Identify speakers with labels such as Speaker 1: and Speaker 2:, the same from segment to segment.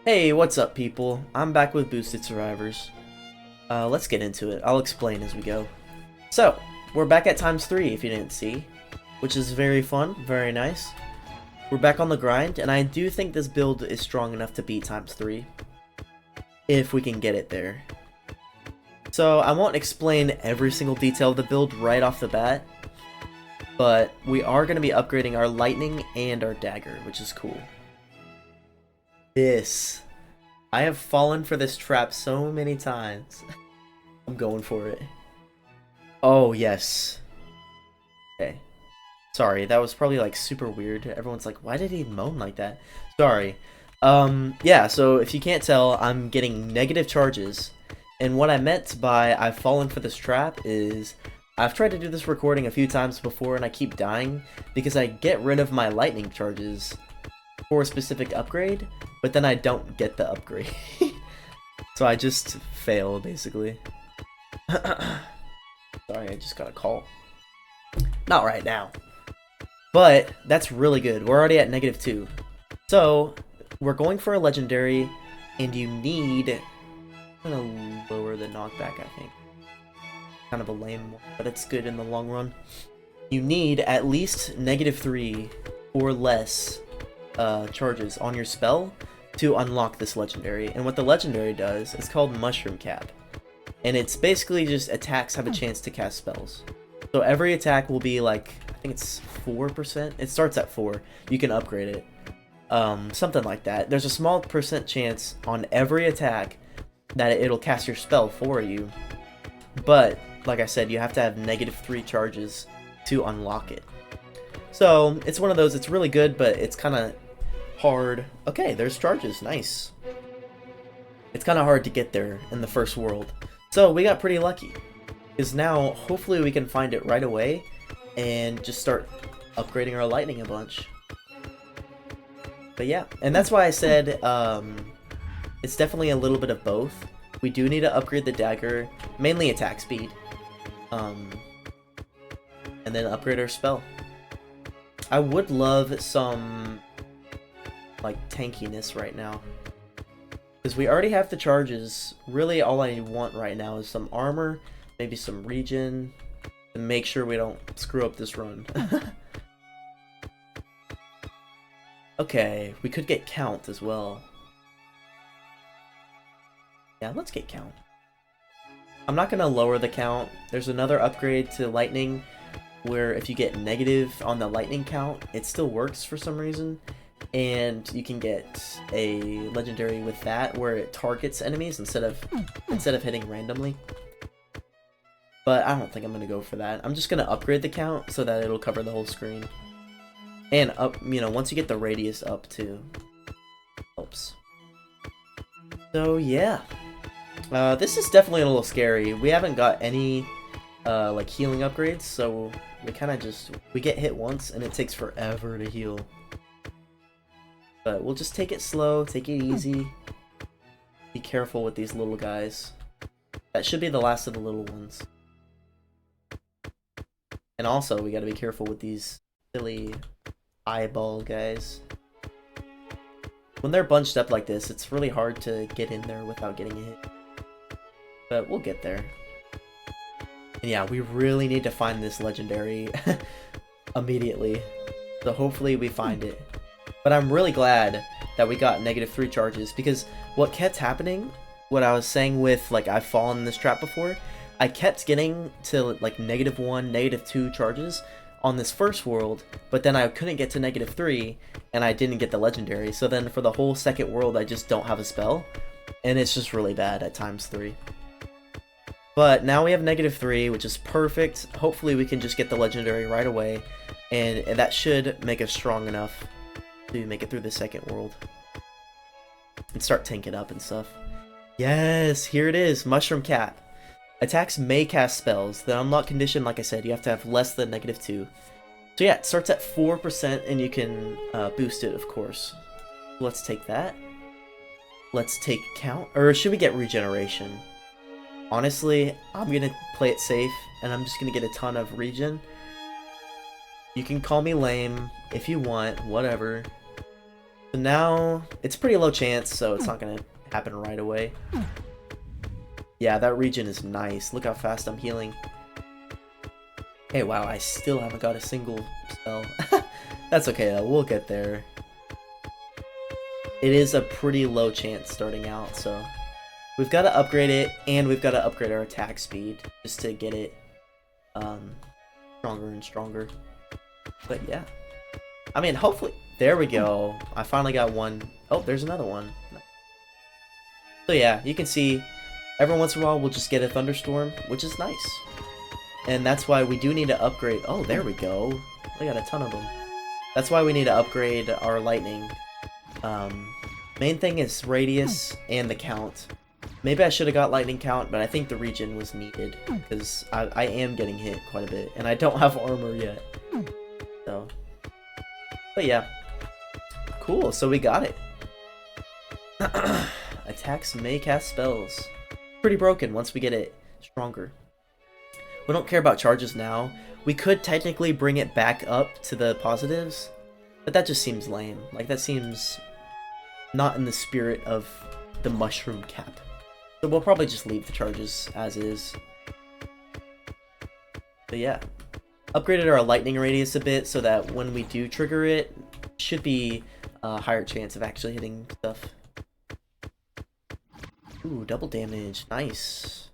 Speaker 1: Hey, what's up, people? I'm back with Boosted Survivors. Let's get into it. I'll explain as we go. So, we're back at times 3, if you didn't see, which is very fun, very nice. We're back on the grind, and I do think this build is strong enough to beat times 3, if we can get it there. So, I won't explain every single detail of the build right off the bat, but we are going to be upgrading our lightning and our dagger, which is cool. I have fallen for this trap so many times. I'm going for it. Oh, yes. Okay. Sorry, that was probably like super weird. Everyone's like, why did he moan like that? Sorry. Yeah, so if you can't tell, I'm getting negative charges. And what I meant by I've fallen for this trap is I've tried to do this recording a few times before and I keep dying because I get rid of my lightning charges for a specific upgrade, but then I don't get the upgrade. So I just fail, basically. Sorry, I just got a call. Not right now. But that's really good. We're already at -2. So we're going for a legendary, and you need... I'm gonna lower the knockback, I think. Kind of a lame one, but it's good in the long run. You need at least -3 or less charges on your spell to unlock this legendary. And what the legendary does is called Mushroom Cap, and it's basically just attacks have a chance to cast spells. So every attack will be like, I think it's 4%. It starts at 4. You can upgrade it, something like that. There's a small percent chance on every attack that it'll cast your spell for you, but like I said, you have to have -3 charges to unlock it. So it's one of those, it's really good, but it's kind of hard. Okay, there's charges, nice. It's kind of hard to get there in the first world. So we got pretty lucky, because now hopefully we can find it right away and just start upgrading our lightning a bunch. But yeah, and that's why I said it's definitely a little bit of both. We do need to upgrade the dagger, mainly attack speed, and then upgrade our spell. I would love some like tankiness right now, because we already have the charges. Really all I want right now is some armor, maybe some regen, to make sure we don't screw up this run. Okay, we could get count as well. Yeah, let's get count. I'm not gonna lower the count. There's another upgrade to lightning where if you get negative on the lightning count, it still works for some reason, and you can get a legendary with that where it targets enemies instead of hitting randomly. But I don't think I'm gonna go for that. I'm just gonna upgrade the count so that it'll cover the whole screen, and up, you know, once you get the radius up too, helps. So yeah, this is definitely a little scary. We haven't got any like healing upgrades, so we kind of we get hit once and it takes forever to heal. But we'll just take it slow, take it easy. Be careful with these little guys. That should be the last of the little ones. And also, we gotta be careful with these silly eyeball guys. When they're bunched up like this, it's really hard to get in there without getting hit. But we'll get there. And yeah, we really need to find this legendary immediately. So hopefully we find it. But I'm really glad that we got -3 charges, because what kept happening, what I was saying with like I've fallen in this trap before, I kept getting to like -1, -2 charges on this first world, but then I couldn't get to -3 and I didn't get the legendary. So then for the whole second world I just don't have a spell, and it's just really bad at times 3. But now we have -3, which is perfect. Hopefully we can just get the legendary right away, and that should make us strong enough to make it through the second world and start tanking up and stuff. Yes, here it is, Mushroom Cap. Attacks may cast spells. The unlock condition, like I said, you have to have less than -2. So yeah, it starts at 4% and you can boost it, of course. Let's take that. Let's take count, or should we get regeneration? Honestly, I'm gonna play it safe, and I'm just gonna get a ton of regen. You can call me lame if you want, whatever. So now, it's pretty low chance, so it's not gonna happen right away. Yeah, that region is nice. Look how fast I'm healing. Hey, wow, I still haven't got a single spell. That's okay though, we'll get there. It is a pretty low chance starting out, so we've got to upgrade it, and we've got to upgrade our attack speed just to get it stronger and stronger. But yeah, I mean, hopefully, there we go. I finally got one. Oh, there's another one. So yeah, you can see every once in a while we'll just get a thunderstorm, which is nice. And that's why we do need to upgrade. Oh, there we go. We got a ton of them. That's why we need to upgrade our lightning. Main thing is radius and the count. Maybe I should have got lightning count, but I think the region was needed because I am getting hit quite a bit, and I don't have armor yet. So, but yeah, cool. So we got it. Attacks may cast spells. Pretty broken once we get it stronger. We don't care about charges now. We could technically bring it back up to the positives, but that just seems lame. Like, that seems not in the spirit of the mushroom cap. So we'll probably just leave the charges as is. But yeah. Upgraded our lightning radius a bit so that when we do trigger it, should be a higher chance of actually hitting stuff. Ooh, double damage. Nice.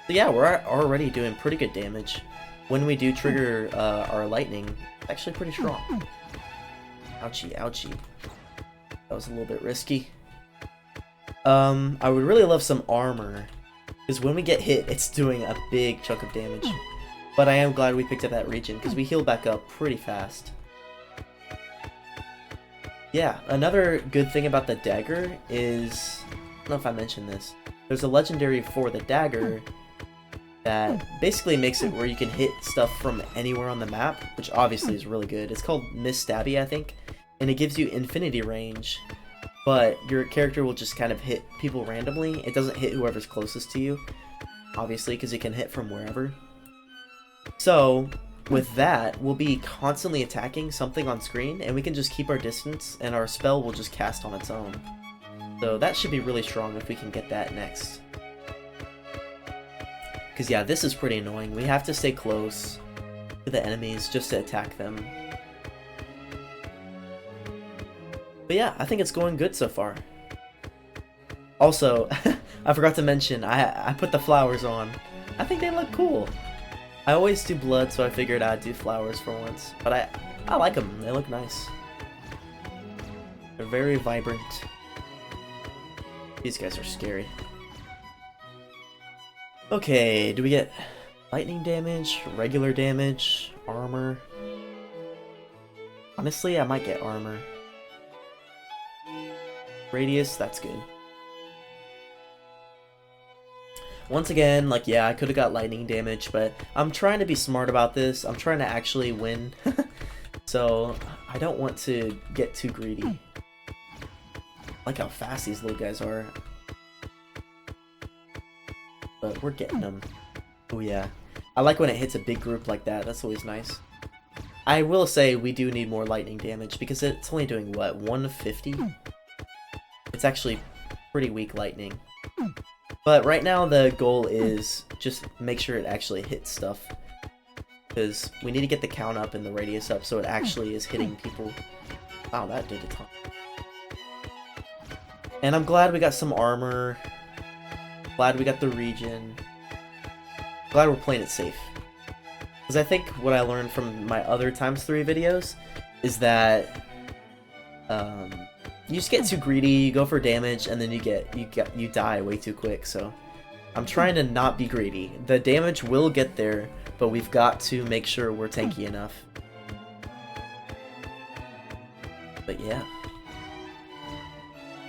Speaker 1: So yeah, we're already doing pretty good damage. When we do trigger our lightning, it's actually pretty strong. Ouchie, ouchie. That was a little bit risky. I would really love some armor, because when we get hit, it's doing a big chunk of damage. But I am glad we picked up that region, because we heal back up pretty fast. Yeah, another good thing about the dagger is, I don't know if I mentioned this, there's a legendary for the dagger that basically makes it where you can hit stuff from anywhere on the map, which obviously is really good. It's called Miss Stabby, I think, and it gives you infinity range, but your character will just kind of hit people randomly. It doesn't hit whoever's closest to you, obviously, because it can hit from wherever. So, with that, we'll be constantly attacking something on screen, and we can just keep our distance, and our spell will just cast on its own. So that should be really strong if we can get that next. Because yeah, this is pretty annoying. We have to stay close to the enemies just to attack them. But yeah, I think it's going good so far. Also, I forgot to mention, I put the flowers on. I think they look cool. I always do blood, so I figured I'd do flowers for once. But I like them. They look nice. They're very vibrant. These guys are scary. Okay, do we get lightning damage, regular damage, armor? Honestly, I might get armor. Radius, that's good. Once again, like, yeah, I could have got lightning damage, but I'm trying to be smart about this. I'm trying to actually win. So, I don't want to get too greedy. I like how fast these little guys are. But we're getting them. Oh yeah. I like when it hits a big group like that. That's always nice. I will say we do need more lightning damage because it's only doing, what, 150? It's actually pretty weak lightning. But right now the goal is just make sure it actually hits stuff. Because we need to get the count up and the radius up so it actually is hitting people. Wow, that did a ton. And I'm glad we got some armor. Glad we got the region. Glad we're playing it safe. Because I think what I learned from my other ×3 videos is that you just get too greedy, you go for damage, and then you die way too quick. So I'm trying to not be greedy. The damage will get there, but we've got to make sure we're tanky enough. But yeah.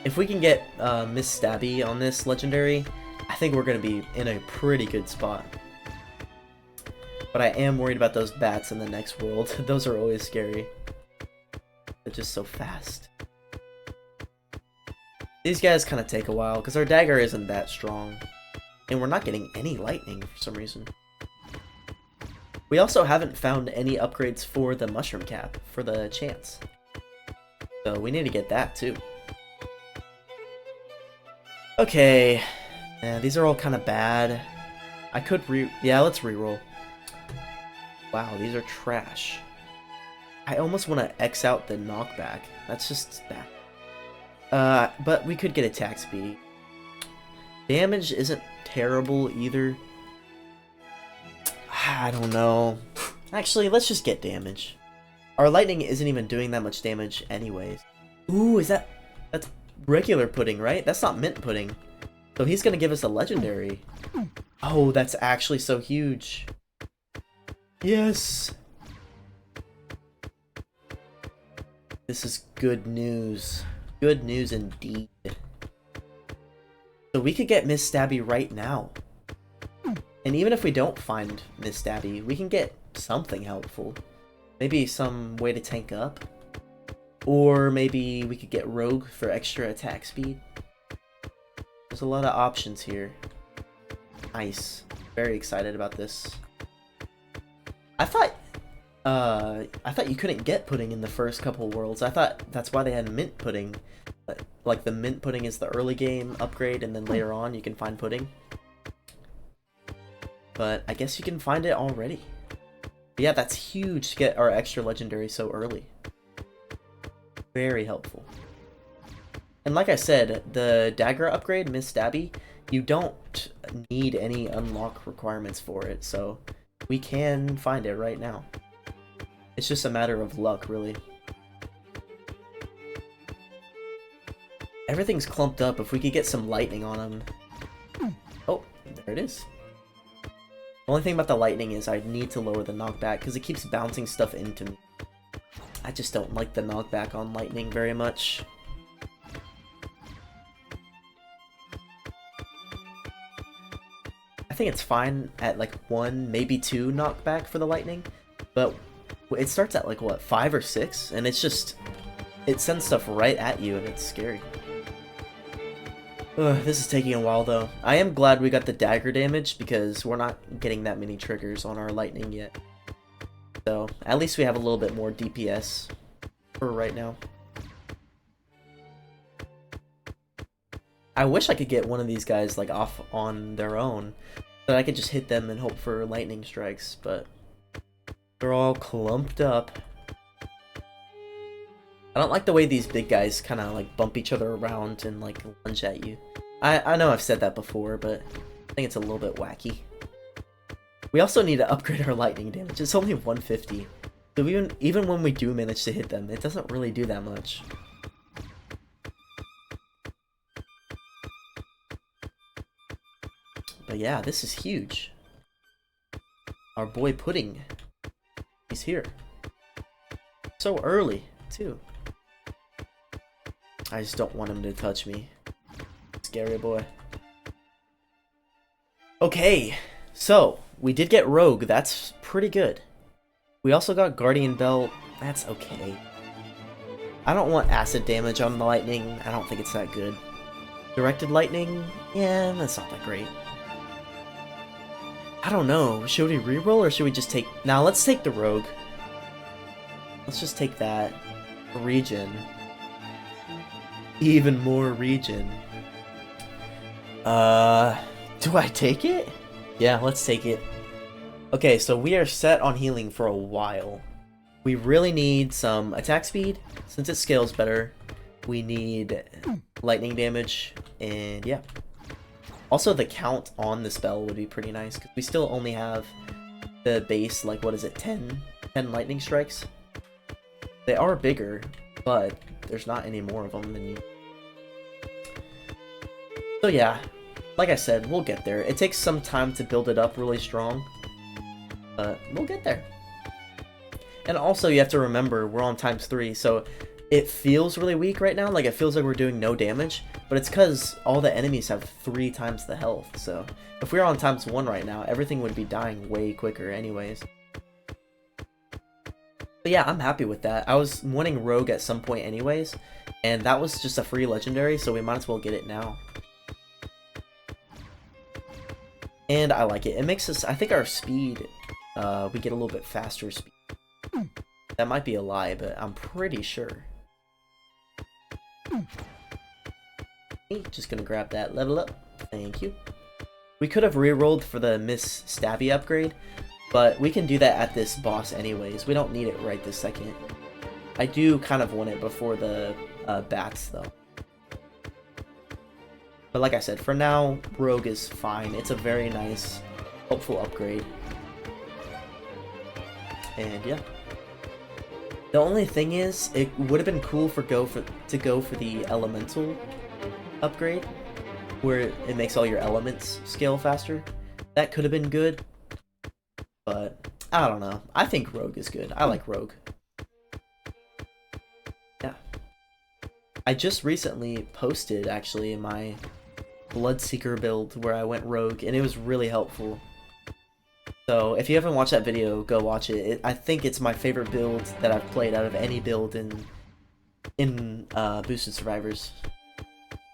Speaker 1: If we can get Miss Stabby on this legendary, I think we're going to be in a pretty good spot. But I am worried about those bats in the next world. Those are always scary. They're just so fast. These guys kind of take a while, because our dagger isn't that strong. And we're not getting any lightning for some reason. We also haven't found any upgrades for the mushroom cap, for the chance. So we need to get that too. Okay. Yeah, these are all kind of bad. I could yeah, let's reroll. Wow, these are trash. I almost want to X out the knockback. That's just bad. But we could get attack speed. Damage isn't terrible either. I don't know. Actually, let's just get damage. Our lightning isn't even doing that much damage anyways. Ooh, that's regular pudding, right? That's not mint pudding. So he's gonna give us a legendary. Oh, that's actually so huge. Yes. This is good news. Good news indeed. So we could get Miss Stabby right now. And even if we don't find Miss Stabby, we can get something helpful. Maybe some way to tank up. Or maybe we could get Rogue for extra attack speed. There's a lot of options here. Nice. Very excited about this. I thought you couldn't get pudding in the first couple worlds. I thought that's why they had mint pudding. Like the mint pudding is the early game upgrade, and then later on you can find pudding. But I guess you can find it already. But yeah, that's huge to get our extra legendary so early. Very helpful. And like I said, the dagger upgrade, Miss Stabby, you don't need any unlock requirements for it, so we can find it right now. It's just a matter of luck, really. Everything's clumped up. If we could get some lightning on them. Oh, there it is. The only thing about the lightning is I need to lower the knockback because it keeps bouncing stuff into me. I just don't like the knockback on lightning very much. I think it's fine at like 1, maybe 2 knockback for the lightning, but it starts at like what, 5 or 6, and it's just, it sends stuff right at you and it's scary. Ugh, this is taking a while though. I am glad we got the dagger damage because we're not getting that many triggers on our lightning yet. So at least we have a little bit more DPS for right now. I wish I could get one of these guys like off on their own, so that I could just hit them and hope for lightning strikes, but they're all clumped up. I don't like the way these big guys kind of like bump each other around and like lunge at you. I know I've said that before, but I think it's a little bit wacky. We also need to upgrade our lightning damage. It's only 150. So even when we do manage to hit them, it doesn't really do that much. But yeah, this is huge. Our boy Pudding. He's here. So early, too. I just don't want him to touch me. Scary boy. Okay, so we did get Rogue. That's pretty good. We also got Guardian Belt. That's okay. I don't want acid damage on the lightning. I don't think it's that good. Directed lightning? Yeah, that's not that great. I don't know. Should we reroll or should we just take... Now, let's take the Rogue. Let's just take that. Regen. Even more regen. Do I take it? Yeah, let's take it. Okay, so we are set on healing for a while. We really need some attack speed. Since it scales better, we need lightning damage, and yeah. Also, the count on the spell would be pretty nice, because we still only have the base, like, what is it, 10 lightning strikes? They are bigger, but there's not any more of them than you. So yeah, like I said, we'll get there. It takes some time to build it up really strong, but we'll get there. And also, you have to remember, we're on ×3, so it feels really weak right now. Like, it feels like we're doing no damage, but it's because all the enemies have 3 times the health. So if we were on ×1 right now, everything would be dying way quicker anyways. But yeah, I'm happy with that. I was wanting Rogue at some point anyways, and that was just a free legendary, so we might as well get it now. And I like it. It makes us, I think our speed, we get a little bit faster speed. That might be a lie, but I'm pretty sure. Just gonna grab that level up. Thank you. We could have re-rolled for the Miss Stabby upgrade, but we can do that at this boss anyways. We don't need it right this second. I do kind of want it before the bats, though. But like I said, for now, Rogue is fine. It's a very nice, helpful upgrade. And yeah. The only thing is, it would have been cool to go for the Elemental upgrade, where it makes all your elements scale faster. That could have been good, but I don't know. I think Rogue is good. I like Rogue. Yeah. I just recently posted, actually, my Bloodseeker build where I went Rogue, and it was really helpful. So if you haven't watched that video, go watch it. I think it's my favorite build that I've played out of any build in Boosted Survivors.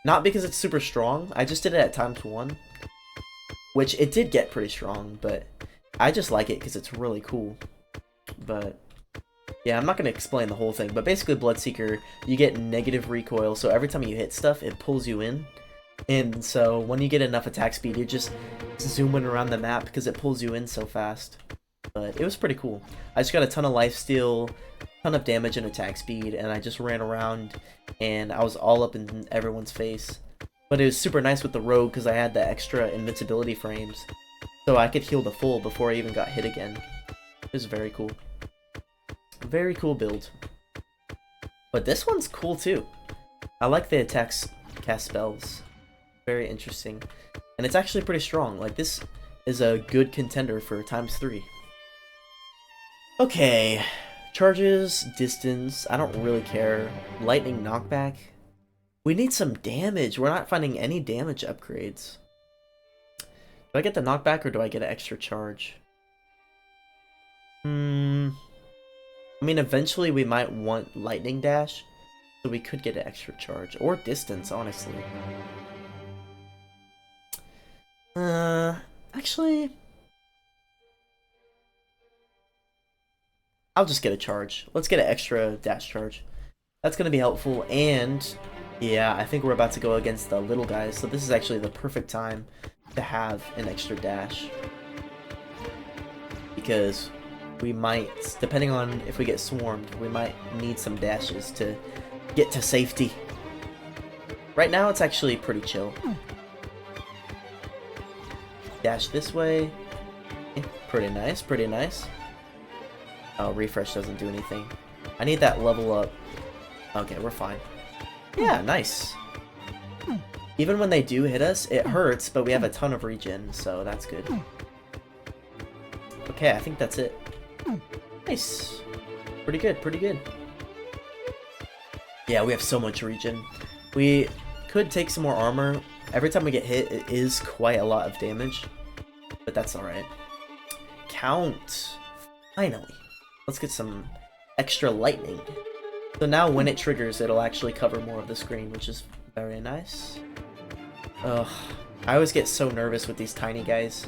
Speaker 1: Not because it's super strong, I just did it at ×1, which it did get pretty strong, but I just like it because it's really cool. But yeah, I'm not going to explain the whole thing, but basically Bloodseeker, you get negative recoil, so every time you hit stuff, it pulls you in. And so when you get enough attack speed, you're just zooming around the map because it pulls you in so fast. But it was pretty cool. I just got a ton of lifesteal, ton of damage and attack speed, and I just ran around and I was all up in everyone's face. But it was super nice with the Rogue because I had the extra invincibility frames, so I could heal the full before I even got hit again. It was very cool. Very cool build. But this one's cool too. I like the attacks cast spells. Very interesting. And it's actually pretty strong. Like, this is a good contender for ×3. Okay. Charges, distance, I don't really care. Lightning knockback. We need some damage. We're not finding any damage upgrades. Do I get the knockback or do I get an extra charge? I mean, eventually we might want lightning dash, so we could get an extra charge. Or distance, honestly. Actually, I'll just get a charge. Let's get an extra dash charge. That's going to be helpful, and yeah, I think we're about to go against the little guys, so this is actually the perfect time to have an extra dash. Because we might, depending on if we get swarmed, we might need some dashes to get to safety. Right now, it's actually pretty chill. Dash this way. Pretty nice, pretty nice. Oh, refresh doesn't do anything. I need that level up. Okay, we're fine. Yeah, nice. Even when they do hit us, it hurts, but we have a ton of regen, so that's good. Okay, I think that's it. Nice. Pretty good, pretty good. Yeah, we have so much regen. We could take some more armor. Every time we get hit, it is quite a lot of damage, but that's alright. Count. Finally. Let's get some extra lightning. So now when it triggers, it'll actually cover more of the screen, which is very nice. Ugh. I always get so nervous with these tiny guys.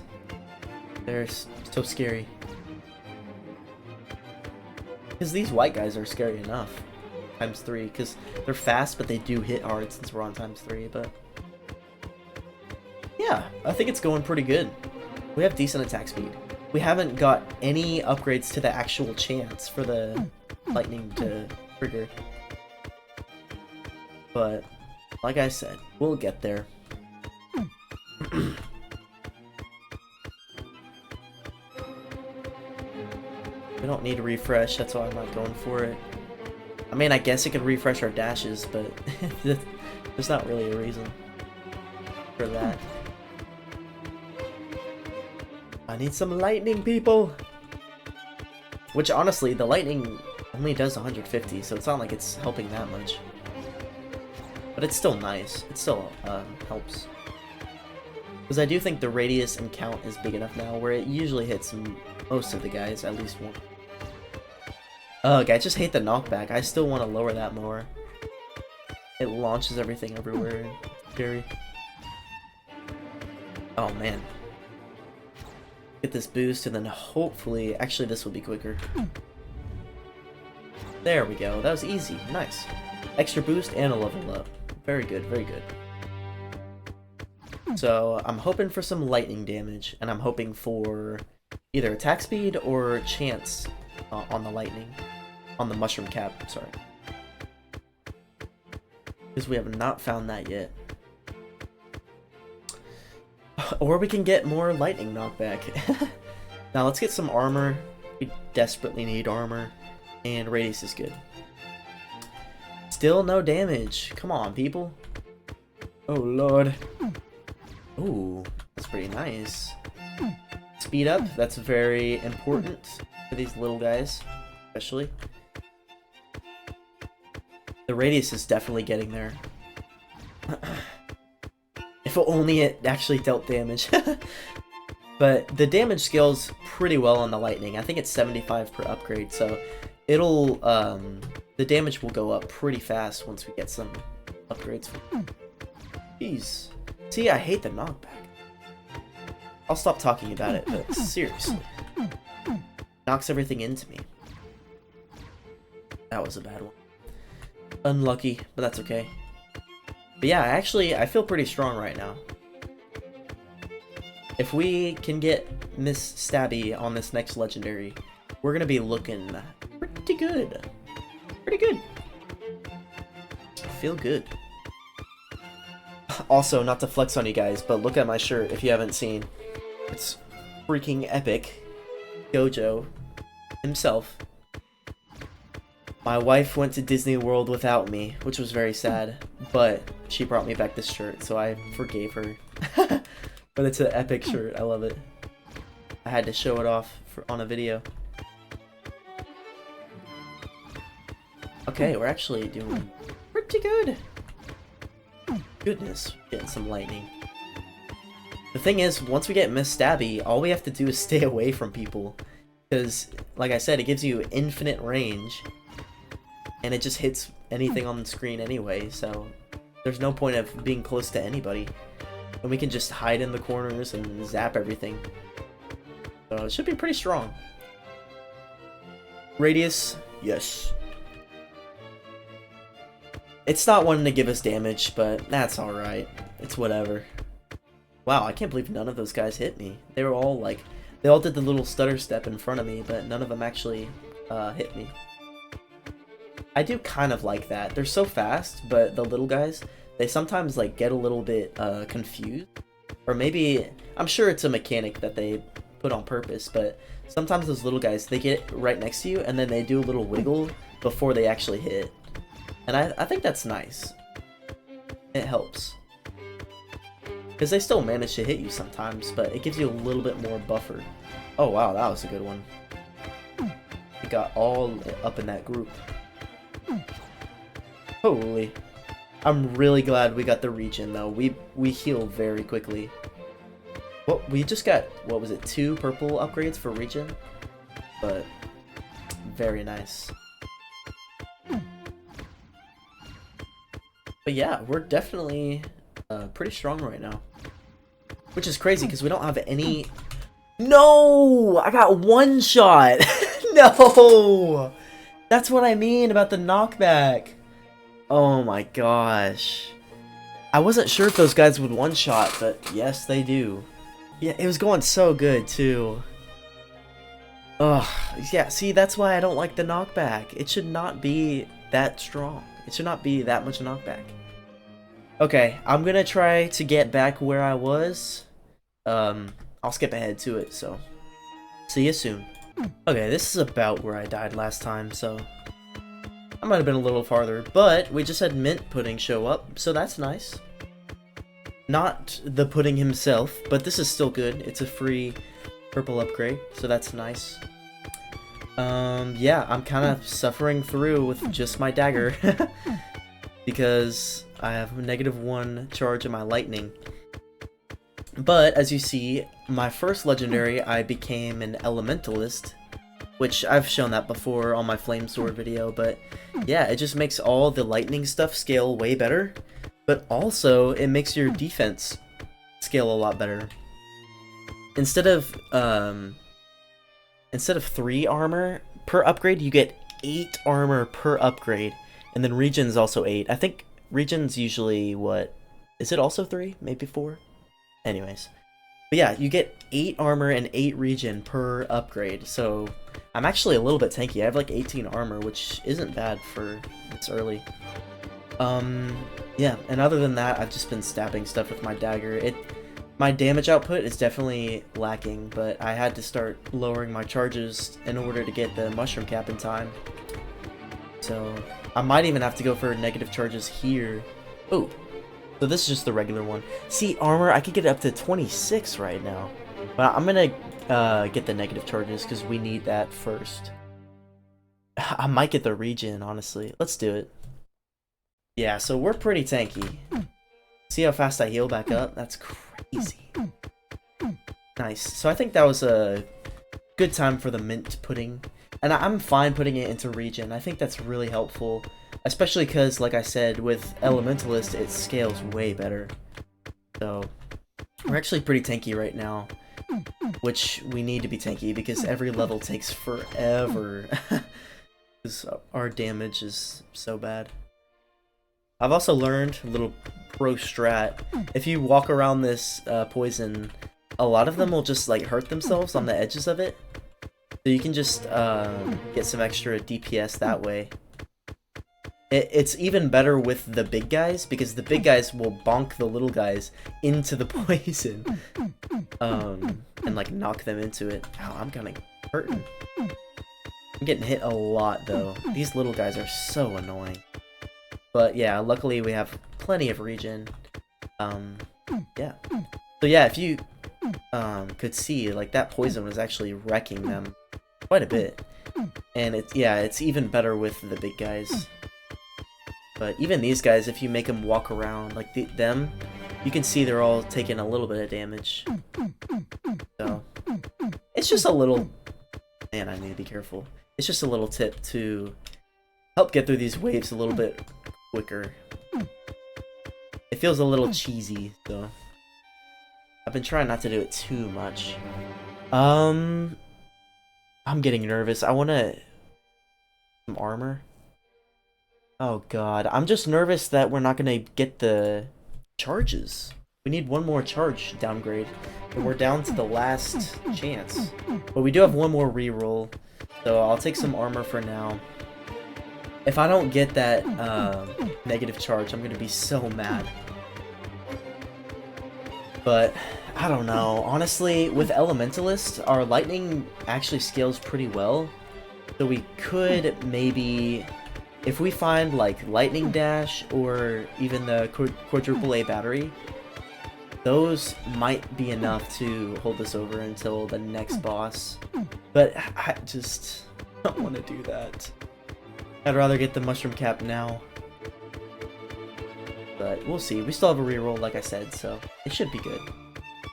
Speaker 1: They're so scary. Because these white guys are scary enough. ×3, because they're fast, but they do hit hard since we're on ×3, but yeah, I think it's going pretty good. We have decent attack speed. We haven't got any upgrades to the actual chance for the lightning to trigger. But, like I said, we'll get there. We don't need a refresh, that's why I'm not going for it. I mean, I guess it could refresh our dashes, but there's not really a reason for that. I need some lightning, people! Which, honestly, the lightning only does 150, so it's not like it's helping that much. But it's still nice. It still helps. Because I do think the radius and count is big enough now where it usually hits most of the guys, at least one. Ugh, I just hate the knockback. I still want to lower that more. It launches everything everywhere. Scary. Oh, man. Get this boost, and then hopefully... Actually, this will be quicker. There we go. That was easy. Nice. extra boost and a level up. Very good, very good. So I'm hoping for some lightning damage, and I'm hoping for either attack speed or chance on the lightning. On the mushroom cap, sorry. Because we have not found that yet. Or we can get more lightning knockback. Now let's get some armor. We desperately need armor. And radius is good. Still no damage. Come on, people. Oh, Lord. Ooh, that's pretty nice. Speed up, that's very important for these little guys, especially. The radius is definitely getting there. If only it actually dealt damage. But the damage scales pretty well on the lightning. I think it's 75 per upgrade, so it'll, the damage will go up pretty fast once we get some upgrades. Jeez. See, I hate the knockback. I'll stop talking about it, but seriously. Knocks everything into me. That was a bad one. Unlucky, but that's okay. But yeah, actually, I feel pretty strong right now. If we can get Miss Stabby on this next legendary, we're gonna be looking pretty good. Pretty good. I feel good. Also, not to flex on you guys, but look at my shirt if you haven't seen. It's freaking epic. Gojo himself. My wife went to Disney World without me, which was very sad, but she brought me back this shirt, so I forgave her. But it's an epic shirt, I love it. I had to show it off on a video. Okay, we're actually doing pretty good. Goodness, getting some lightning. The thing is, once we get Miss Stabby, all we have to do is stay away from people. Because, like I said, it gives you infinite range. And it just hits anything on the screen anyway, so there's no point of being close to anybody. And we can just hide in the corners and zap everything. So it should be pretty strong. Radius, yes. It's not wanting to give us damage, but that's alright. It's whatever. Wow, I can't believe none of those guys hit me. They were all like, they all did the little stutter step in front of me, but none of them actually hit me. I do kind of like that. They're so fast, but the little guys, they sometimes like get a little bit confused. Or maybe, I'm sure it's a mechanic that they put on purpose, but sometimes those little guys, they get right next to you and then they do a little wiggle before they actually hit. And I think that's nice. It helps. Because they still manage to hit you sometimes, but it gives you a little bit more buffer. Oh wow, that was a good one. We got all up in that group. Holy. I'm really glad we got the regen though. We heal very quickly. Well, we just got, what was it, 2 purple upgrades for regen? But very nice. But yeah, we're definitely pretty strong right now. Which is crazy because we don't have any... No! I got one shot! No! That's what I mean about the knockback. Oh my gosh. I wasn't sure if those guys would one-shot, but yes, they do. Yeah, it was going so good, too. Ugh. Yeah, see, that's why I don't like the knockback. It should not be that strong. It should not be that much knockback. Okay, I'm gonna try to get back where I was. I'll skip ahead to it, so see you soon. Okay, this is about where I died last time, so I might have been a little farther, but we just had Mint Pudding show up, so that's nice. Not the pudding himself, but this is still good. It's a free purple upgrade, so that's nice. Yeah, I'm kind of suffering through with just my dagger because I have -1 charge of my lightning. But as you see, my first legendary, I became an elementalist, which I've shown that before on my flame sword video, but yeah, it just makes all the lightning stuff scale way better, but also it makes your defense scale a lot better. Instead of 3 armor per upgrade, you get 8 armor per upgrade, And then region's also 8. I think region's usually what? Is it also 3? Maybe 4? Anyways. But yeah, you get 8 armor and 8 regen per upgrade. So I'm actually a little bit tanky. I have like 18 armor, which isn't bad for this early. Yeah, and other than that, I've just been stabbing stuff with my dagger. My damage output is definitely lacking, but I had to start lowering my charges in order to get the mushroom cap in time. So I might even have to go for negative charges here. Oh, so this is just the regular one. See, armor, I could get up to 26 right now. But I'm gonna get the negative charges because we need that first. I might get the regen, honestly. Let's do it. Yeah, so we're pretty tanky. See how fast I heal back up? That's crazy. Nice. So I think that was a good time for the mint pudding. And I'm fine putting it into regen. I think that's really helpful. Especially because, like I said, with Elementalist, it scales way better. So we're actually pretty tanky right now. Which we need to be tanky because every level takes forever. Because our damage is so bad. I've also learned a little pro strat. If you walk around this poison, a lot of them will just like hurt themselves on the edges of it. So you can just get some extra DPS that way. It's even better with the big guys because the big guys will bonk the little guys into the poison. And like knock them into it. Ow, I'm kind of hurting. I'm getting hit a lot though. These little guys are so annoying. But yeah, luckily we have plenty of regen. Yeah. So yeah, if you could see, like that poison was actually wrecking them quite a bit. And it's even better with the big guys. But even these guys, if you make them walk around like them, you can see they're all taking a little bit of damage. So it's just a little, man, I need to be careful. It's just a little tip to help get through these waves a little bit quicker. It feels a little cheesy, so I've been trying not to do it too much. I'm getting nervous. I want some armor. Oh god, I'm just nervous that we're not gonna get the charges. We need one more charge downgrade, and we're down to the last chance. But we do have one more reroll, so I'll take some armor for now. If I don't get that negative charge, I'm gonna be so mad. But I don't know. Honestly, with Elementalist, our lightning actually scales pretty well. So we could maybe, if we find like lightning dash or even the quadruple A battery, those might be enough to hold us over until the next boss. But I just don't want to do that. I'd rather get the mushroom cap now. But we'll see. We still have a reroll, like I said, so it should be good.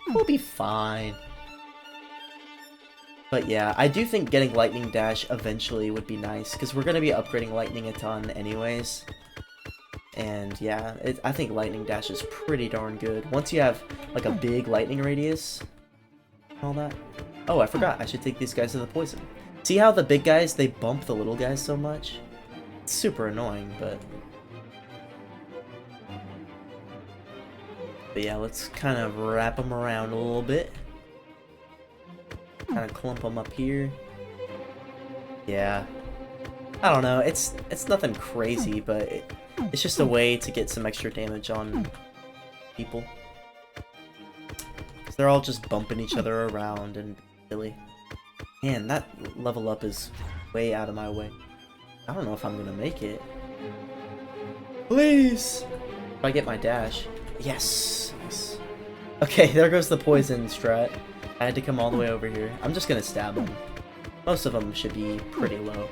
Speaker 1: We'll be fine. But yeah, I do think getting Lightning Dash eventually would be nice, because we're going to be upgrading Lightning a ton anyways. And yeah, I think Lightning Dash is pretty darn good. Once you have like a big lightning radius, all that. Oh, I forgot. I should take these guys to the poison. See how the big guys, they bump the little guys so much? It's super annoying, but yeah, let's kind of wrap them around a little bit. Kind of clump them up here. Yeah. I don't know. It's nothing crazy, but it's just a way to get some extra damage on people. 'Cause they're all just bumping each other around and silly. Man, that level up is way out of my way. I don't know if I'm gonna make it. Please! If I get my dash. Yes! Nice. Okay, there goes the poison strat. I had to come all the way over here. I'm just gonna stab them. Most of them should be pretty low.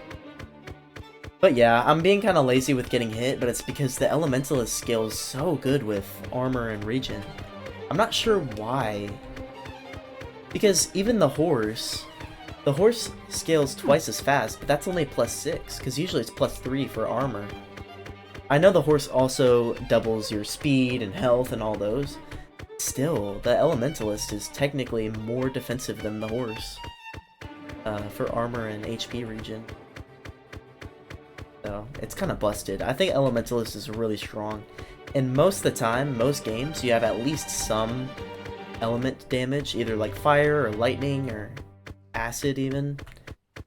Speaker 1: But yeah, I'm being kind of lazy with getting hit, but it's because the Elementalist scales so good with armor and regen. I'm not sure why. Because even the horse scales twice as fast, but that's only +6, because usually it's +3 for armor. I know the horse also doubles your speed and health and all those. Still, the Elementalist is technically more defensive than the horse for armor and HP regen. So it's kind of busted. I think Elementalist is really strong. And most of the time, most games, you have at least some element damage, either like fire or lightning or acid even.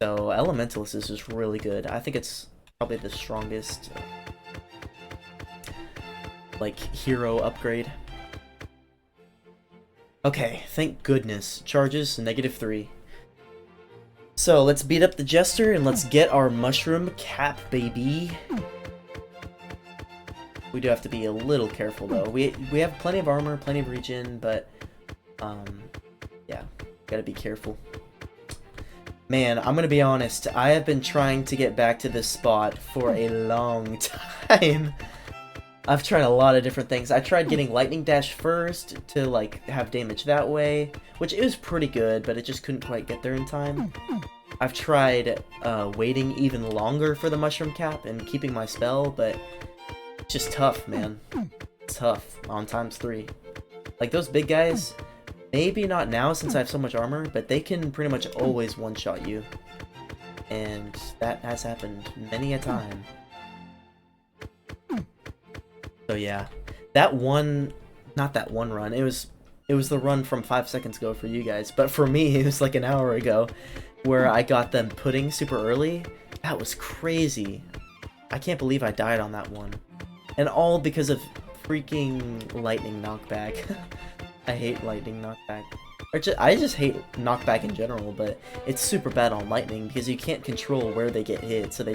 Speaker 1: So Elementalist is just really good. I think it's probably the strongest like hero upgrade. Okay, thank goodness. Charges -3. So let's beat up the Jester and let's get our mushroom cap, baby. We do have to be a little careful though. We have plenty of armor, plenty of regen, but yeah, gotta be careful. Man, I'm gonna be honest, I have been trying to get back to this spot for a long time. I've tried a lot of different things. I tried getting Lightning Dash first to like have damage that way, which is pretty good, but it just couldn't quite get there in time. I've tried waiting even longer for the Mushroom Cap and keeping my spell, but it's just tough, man. It's tough on ×3. Like those big guys, maybe not now since I have so much armor, but they can pretty much always one-shot you. And that has happened many a time. So yeah, that one, not that one run, it was the run from 5 seconds ago for you guys, but for me it was like an hour ago where I got them pudding super early. That was crazy. I can't believe I died on that one. And all because of freaking lightning knockback. I hate lightning knockback. I just hate knockback in general, but it's super bad on lightning because you can't control where they get hit, so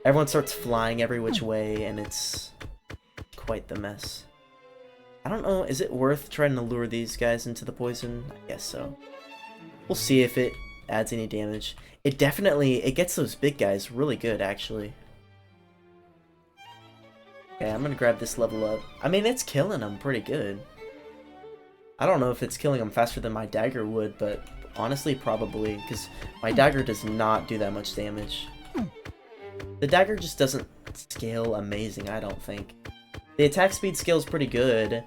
Speaker 1: everyone starts flying every which way, and it's quite the mess. I don't know, is it worth trying to lure these guys into the poison? I guess so. We'll see if it adds any damage. It gets those big guys really good, actually. Okay, I'm gonna grab this level up. I mean, it's killing them pretty good. I don't know if it's killing them faster than my dagger would, but honestly, probably, because my dagger does not do that much damage. The dagger just doesn't scale amazing, I don't think. The attack speed scales pretty good,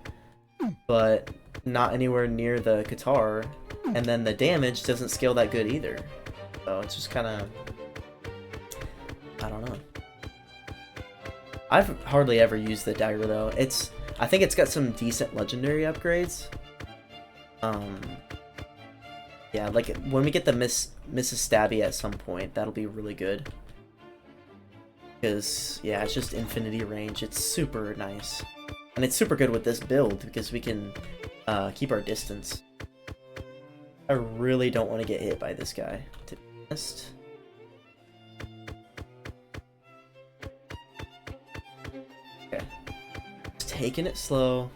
Speaker 1: but not anywhere near the Katar, and then the damage doesn't scale that good either. So it's just kind of, I don't know. I've hardly ever used the dagger though. I think it's got some decent legendary upgrades. Yeah, like when we get the Mrs. Stabby at some point, that'll be really good. Because, yeah, it's just infinity range. It's super nice. And it's super good with this build, because we can keep our distance. I really don't want to get hit by this guy, to be honest. Okay. Just taking it slow.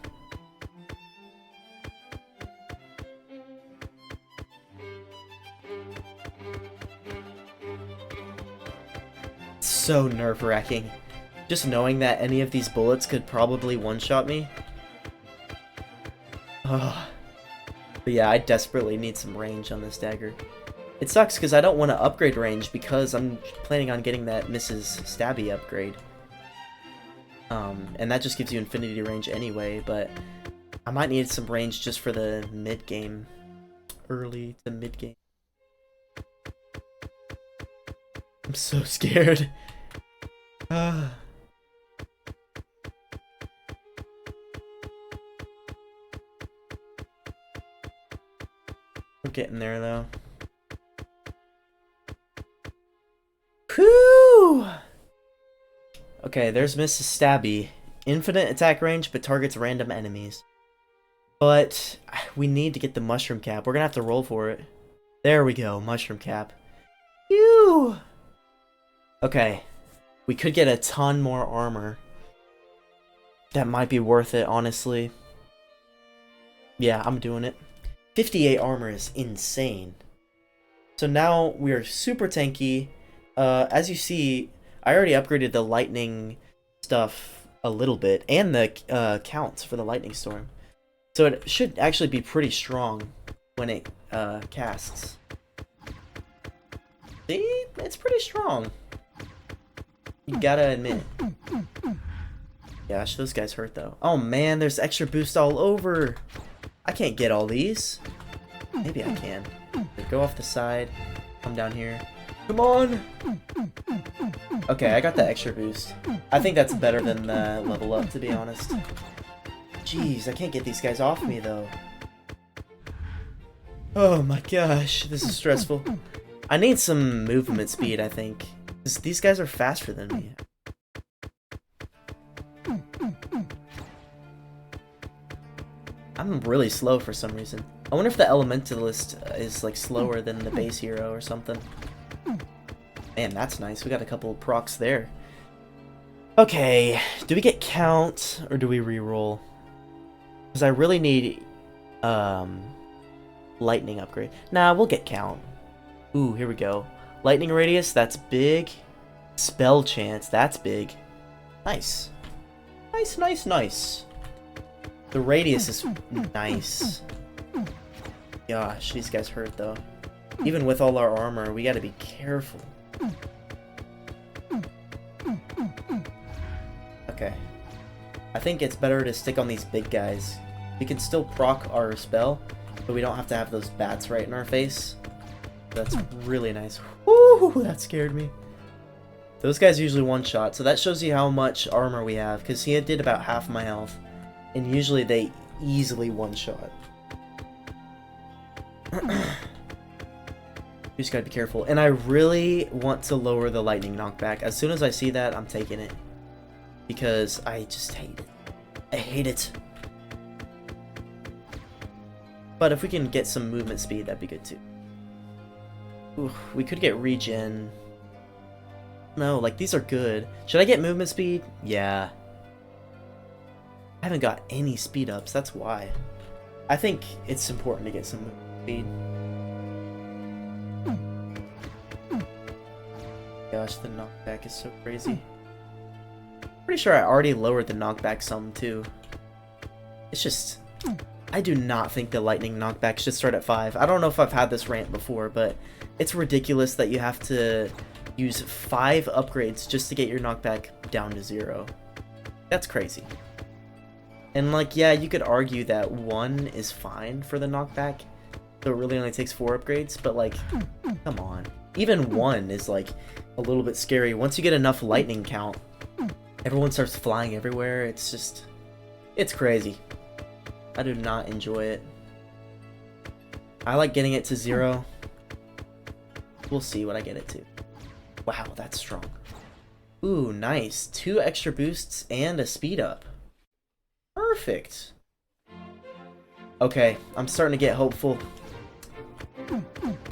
Speaker 1: So nerve-wracking. Just knowing that any of these bullets could probably one-shot me. Ugh. But yeah, I desperately need some range on this dagger. It sucks because I don't want to upgrade range because I'm planning on getting that Mrs. Stabby upgrade. And that just gives you infinity range anyway, but I might need some range just for the mid-game. Early to mid-game. I'm so scared. We're getting there though. Whew! Okay, there's Mrs. Stabby. Infinite attack range, but targets random enemies. But we need to get the mushroom cap. We're gonna have to roll for it. There we go, mushroom cap. Phew! Okay. We could get a ton more armor. That might be worth it, honestly. Yeah, I'm doing it. 58 armor is insane. So now we are super tanky. As you see, I already upgraded the lightning stuff a little bit, and the counts for the lightning storm. So it should actually be pretty strong when it casts. See? It's pretty strong. You gotta admit. Gosh, those guys hurt though. Oh man, there's extra boost all over. I can't get all these. Maybe I can. Go off the side. Come down here. Come on! Okay, I got the extra boost. I think that's better than the level up, to be honest. Jeez, I can't get these guys off me, though. Oh my gosh, this is stressful. I need some movement speed, I think. These guys are faster than me. I'm really slow for some reason. I wonder if the Elementalist is like slower than the base hero or something. Man, that's nice. We got a couple of procs there. Okay, do we get count or do we reroll? Because I really need lightning upgrade. Nah, we'll get count. Ooh, here we go. Lightning radius, that's big. Spell chance, that's big. Nice. Nice, nice, nice. The radius is nice. Gosh, these guys hurt though. Even with all our armor, we gotta be careful. Okay. I think it's better to stick on these big guys. We can still proc our spell, but we don't have to have those bats right in our face. That's really nice. Woo, that scared me. Those guys usually one-shot, so that shows you how much armor we have, because he did about half my health. And usually they easily one-shot. You just gotta be careful. And I really want to lower the lightning knockback. As soon as I see that, I'm taking it. Because I just hate it. I hate it. But if we can get some movement speed, that'd be good too. Ooh, we could get regen. No, like these are good. Should I get movement speed? Yeah. I haven't got any speed ups, that's why. I think it's important to get some movement speed. Gosh, the knockback is so crazy. Pretty sure I already lowered the knockback some too. It's just, I do not think the lightning knockback should start at 5. I don't know if I've had this rant before, but it's ridiculous that you have to use 5 upgrades just to get your knockback down to 0. That's crazy. And like, yeah, you could argue that 1 is fine for the knockback, so it really only takes 4 upgrades, but like, come on. Even 1 is like a little bit scary. Once you get enough lightning count, everyone starts flying everywhere. It's just, it's crazy. I do not enjoy it. I like getting it to 0. We'll see what I get it to. Wow, that's strong. Ooh, nice. 2 extra boosts and a speed up. Perfect. Okay, I'm starting to get hopeful.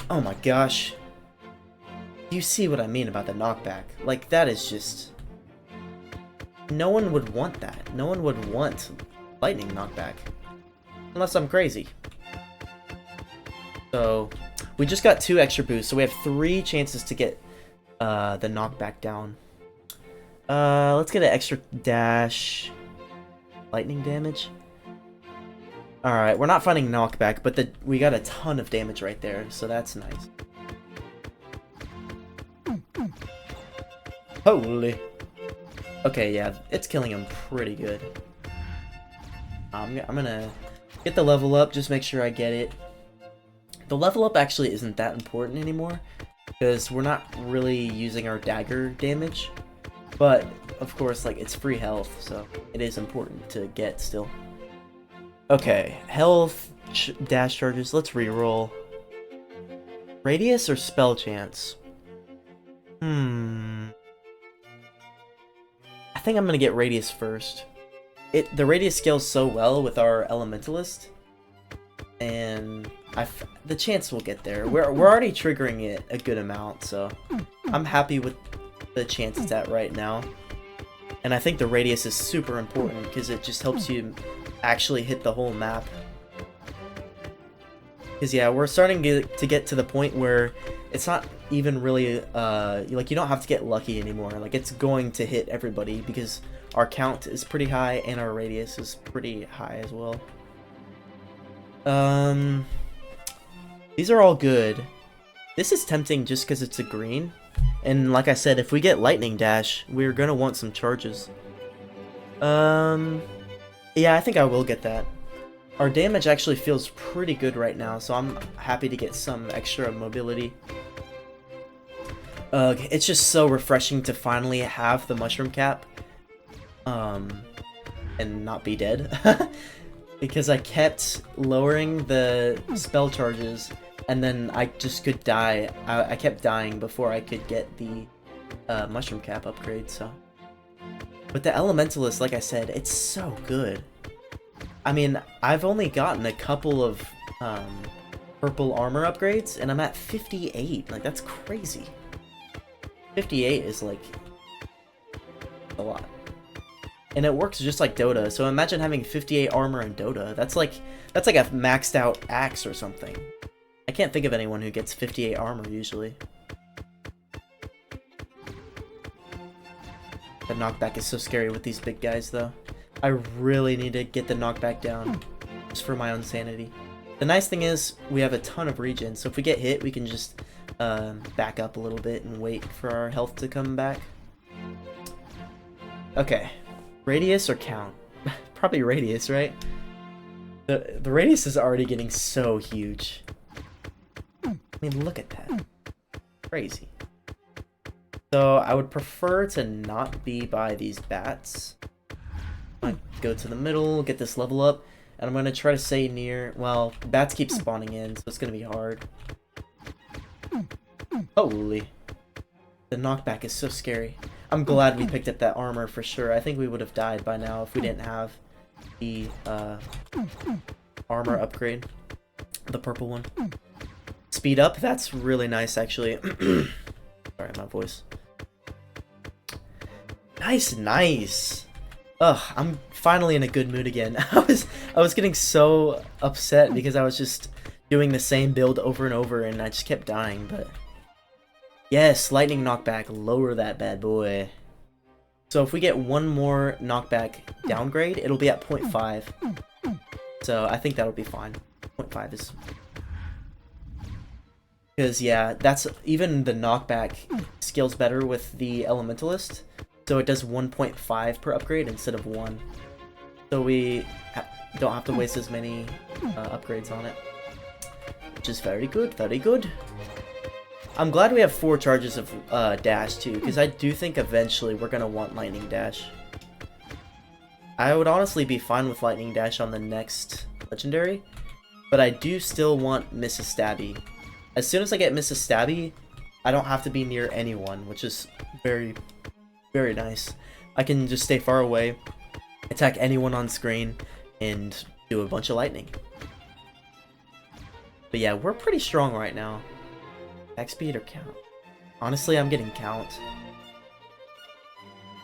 Speaker 1: Oh my gosh. You see what I mean about the knockback. Like, that is just... No one would want that. No one would want lightning knockback. Unless I'm crazy. So, we just got 2 extra boosts, so we have 3 chances to get the knockback down. Let's get an extra dash. Lightning damage. Alright, we're not finding knockback, but we got a ton of damage right there, so that's nice. Holy. Okay, yeah, it's killing him pretty good. I'm gonna get the level up, just make sure I get it. The level up actually isn't that important anymore, because we're not really using our dagger damage. But, of course, like, it's free health, so it is important to get still. Okay, health, dash charges, let's reroll. Radius or spell chance? I think I'm gonna get radius first. The radius scales so well with our elementalist, and the chance will get there. We're already triggering it a good amount, so I'm happy with the chance it's at right now. And I think the radius is super important because it just helps you actually hit the whole map. Because yeah, we're starting to get to the point where it's not even really like, you don't have to get lucky anymore. Like, it's going to hit everybody because our count is pretty high and our radius is pretty high as well. These are all good. This is tempting just because it's a green. And like I said, if we get lightning dash, we're gonna want some charges. Yeah, I think I will get that. Our damage actually feels pretty good right now, so I'm happy to get some extra mobility. Ugh, it's just so refreshing to finally have the mushroom cap. And not be dead. Because I kept lowering the spell charges, and then I just could die. I kept dying before I could get the mushroom cap upgrade, so. But the Elementalist, like I said, it's so good. I mean, I've only gotten a couple of purple armor upgrades, and I'm at 58. Like, that's crazy. 58 is, like, a lot. And it works just like Dota, so imagine having 58 armor in Dota. That's like a maxed out axe or something. I can't think of anyone who gets 58 armor usually. The knockback is so scary with these big guys though. I really need to get the knockback down, just for my own sanity. The nice thing is, we have a ton of regen, so if we get hit, we can just back up a little bit and wait for our health to come back. Okay. Radius or count? Probably radius, right? The radius is already getting so huge. I mean, look at that. Crazy. So I would prefer to not be by these bats. I go to the middle, get this level up, and I'm gonna try to stay near. Well, bats keep spawning in, so it's gonna be hard. Holy. The knockback is so scary. I'm glad we picked up that armor for sure. I think we would have died by now if we didn't have the armor upgrade. The purple one. Speed up, that's really nice actually. Sorry, my voice. Nice. Ugh, I'm finally in a good mood again. I was getting so upset because I was just doing the same build over and over and I just kept dying, but yes, lightning knockback, lower that bad boy. So if we get one more knockback downgrade, it'll be at 0.5. So I think that'll be fine. 0.5 is... Because yeah, that's even the knockback scales better with the Elementalist. So it does 1.5 per upgrade instead of 1. So we don't have to waste as many upgrades on it. Which is very good, very good. I'm glad we have 4 charges of dash too, because I do think eventually we're going to want lightning dash. I would honestly be fine with lightning dash on the next legendary, but I do still want Mrs. Stabby. As soon as I get Mrs. Stabby, I don't have to be near anyone, which is very, very nice. I can just stay far away, attack anyone on screen, and do a bunch of lightning. But yeah, we're pretty strong right now. Attack speed or count? Honestly, I'm getting count.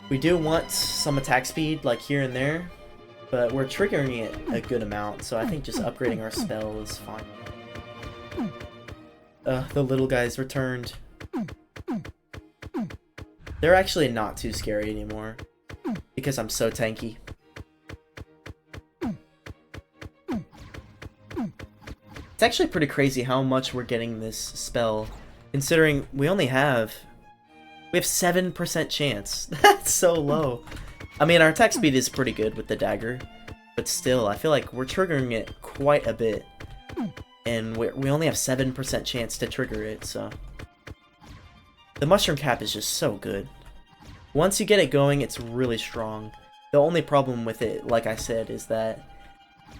Speaker 1: We do want some attack speed, like here and there, but we're triggering it a good amount, so I think just upgrading our spell is fine. The little guys returned. They're actually not too scary anymore, because I'm so tanky. It's actually pretty crazy how much we're getting this spell, considering we have 7% chance. That's so low. I mean, our attack speed is pretty good with the dagger, but still, I feel like we're triggering it quite a bit, and we only have 7% chance to trigger it, so... The mushroom cap is just so good. Once you get it going, it's really strong. The only problem with it, like I said, is that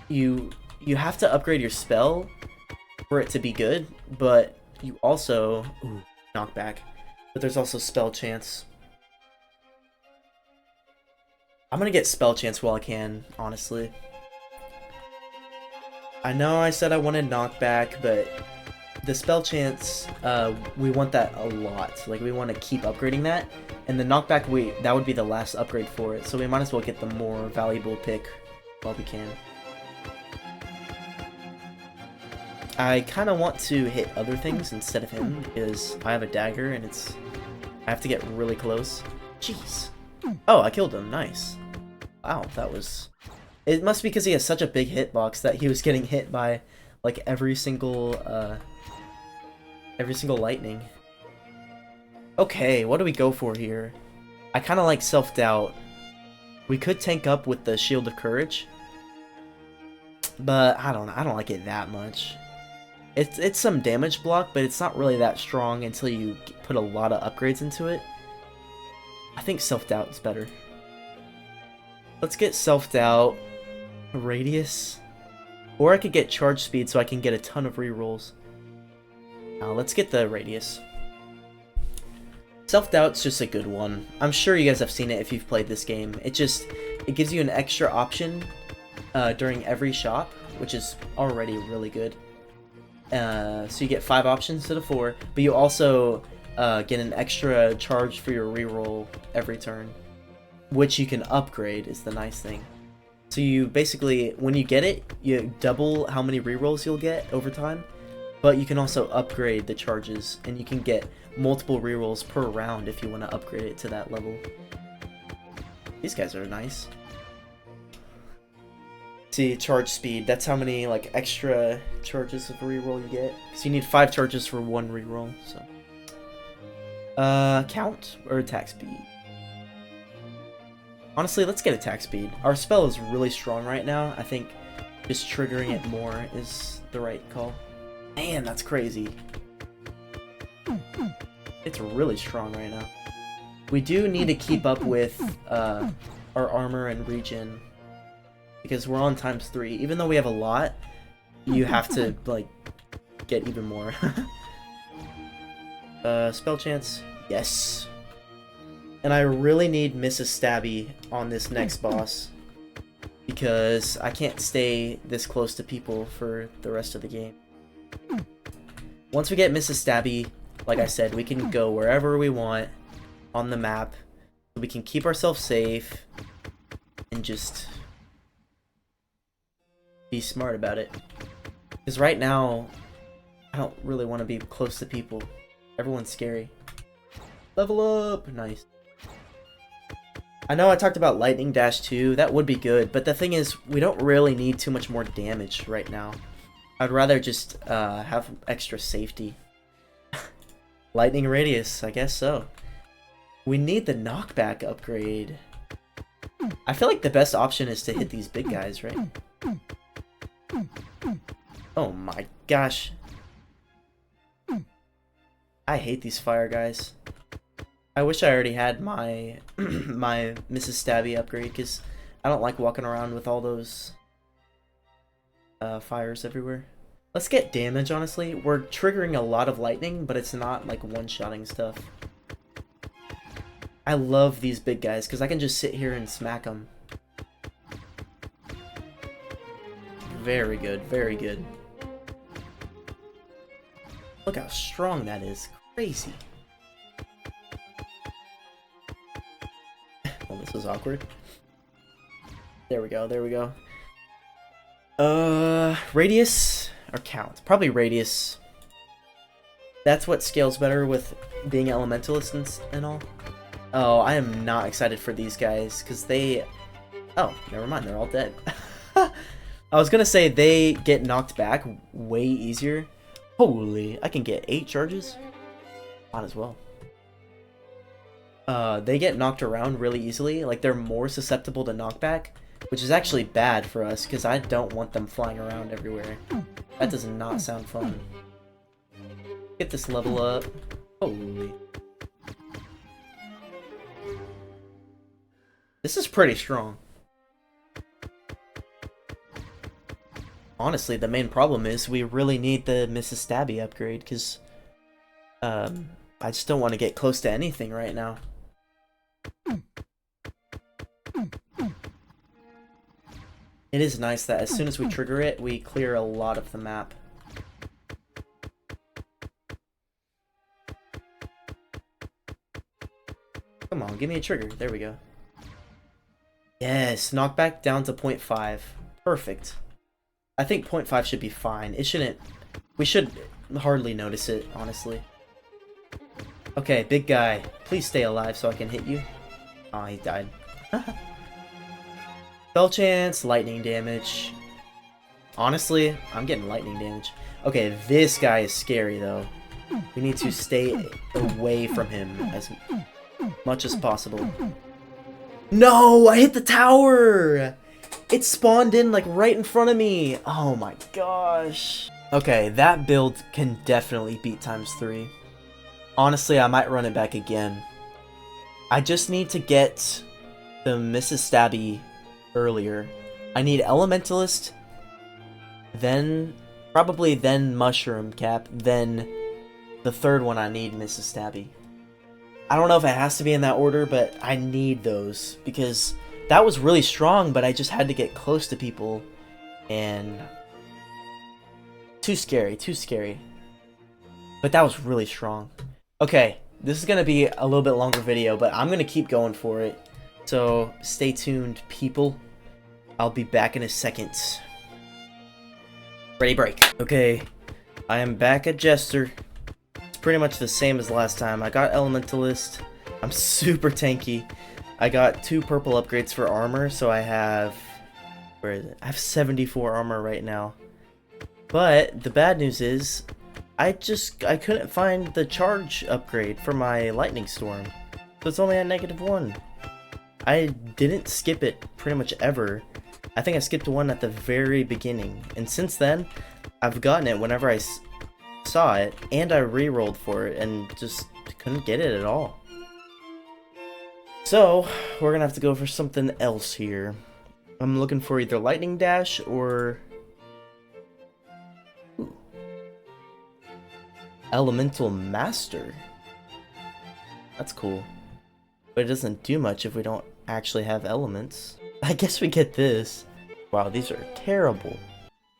Speaker 1: you have to upgrade your spell for it to be good, but you also... Ooh, knockback. But there's also spell chance. I'm gonna get spell chance while I can, honestly. I know I said I wanted knockback, but the spell chance, we want that a lot. Like, we want to keep upgrading that. And the knockback, that would be the last upgrade for it. So we might as well get the more valuable pick while we can. I kind of want to hit other things instead of him, because I have a dagger and I have to get really close. Jeez. Oh, I killed him. Nice. Wow, that was... It must be because he has such a big hitbox that he was getting hit by, like, every single lightning. Okay, what do we go for here? I kind of like Self-Doubt. We could tank up with the Shield of Courage, but I don't like it that much. It's some damage block, but it's not really that strong until you put a lot of upgrades into it. I think Self-Doubt is better. Let's get Self-Doubt, Radius, or I could get Charge Speed so I can get a ton of rerolls. Let's get the Radius. Self-Doubt's just a good one. I'm sure you guys have seen it if you've played this game. It gives you an extra option during every shop, which is already really good. So you get 5 options instead of 4, but you also get an extra charge for your reroll every turn, which you can upgrade is the nice thing. So you basically, when you get it, you double how many rerolls you'll get over time, but you can also upgrade the charges, and you can get multiple rerolls per round if you want to upgrade it to that level. These guys are nice. See, charge speed, that's how many like extra charges of reroll you get. So you need 5 charges for 1 reroll, so. Count or attack speed? Honestly, let's get attack speed. Our spell is really strong right now. I think just triggering it more is the right call. Man, that's crazy. It's really strong right now. We do need to keep up with our armor and regen, because we're on ×3. Even though we have a lot, you have to like get even more. Spell chance, yes. And I really need Mrs. Stabby on this next boss, because I can't stay this close to people for the rest of the game. Once we get Mrs. Stabby, like I said, we can go wherever we want on the map. We can keep ourselves safe and just be smart about it. Because right now, I don't really want to be close to people. Everyone's scary. Level up! Nice. I know I talked about Lightning Dash too. That would be good, but the thing is, we don't really need too much more damage right now. I'd rather just have extra safety. Lightning Radius, I guess so. We need the knockback upgrade. I feel like the best option is to hit these big guys, right? Oh my gosh. I hate these fire guys. I wish I already had my my Mrs. Stabby upgrade, because I don't like walking around with all those fires everywhere. Let's get damage, honestly. We're triggering a lot of lightning, but it's not like one-shotting stuff. I love these big guys, because I can just sit here and smack them. Very good, very good. Look how strong that is. Crazy. Well, this is awkward. There we go, there we go. Radius or count? Probably radius. That's what scales better with being elementalist and all. Oh, I am not excited for these guys, because they... Oh, never mind, they're all dead. I was gonna say they get knocked back way easier. Holy, I can get 8 charges? Might as well. They get knocked around really easily. Like, they're more susceptible to knockback, which is actually bad for us, because I don't want them flying around everywhere. That does not sound fun. Get this level up. Holy. This is pretty strong. Honestly, the main problem is we really need the Mrs. Stabby upgrade, because I just don't want to get close to anything right now. It is nice that as soon as we trigger it, we clear a lot of the map. Come on, give me a trigger. There we go. Yes, knockback down to 0.5. Perfect. I think 0.5 should be fine. It shouldn't... We should hardly notice it, honestly. Okay, big guy. Please stay alive so I can hit you. Oh, he died. Spell chance, lightning damage. Honestly, I'm getting lightning damage. Okay, this guy is scary, though. We need to stay away from him as much as possible. No! I hit the tower! It spawned in, like, right in front of me! Oh my gosh. Okay, that build can definitely beat ×3. Honestly, I might run it back again. I just need to get the Mrs. Stabby earlier. I need Elementalist, then probably then Mushroom Cap, then the third one I need Mrs. Stabby. I don't know if it has to be in that order, but I need those because that was really strong, but I just had to get close to people and too scary, too scary. But that was really strong. Okay, this is gonna be a little bit longer video, but I'm gonna keep going for it. So stay tuned, people. I'll be back in a second. Ready, break. Okay, I am back at Jester. It's pretty much the same as last time. I got Elementalist. I'm super tanky. I got 2 purple upgrades for armor, so I have... where is it? I have 74 armor right now. But the bad news is, I couldn't find the charge upgrade for my Lightning Storm. So it's only at -1. I didn't skip it pretty much ever. I think I skipped one at the very beginning. And since then, I've gotten it whenever I saw it, and I re-rolled for it and just couldn't get it at all. So, we're gonna have to go for something else here. I'm looking for either Lightning Dash or... ooh. Elemental Master. That's cool. But it doesn't do much if we don't actually have elements. I guess we get this. Wow, these are terrible.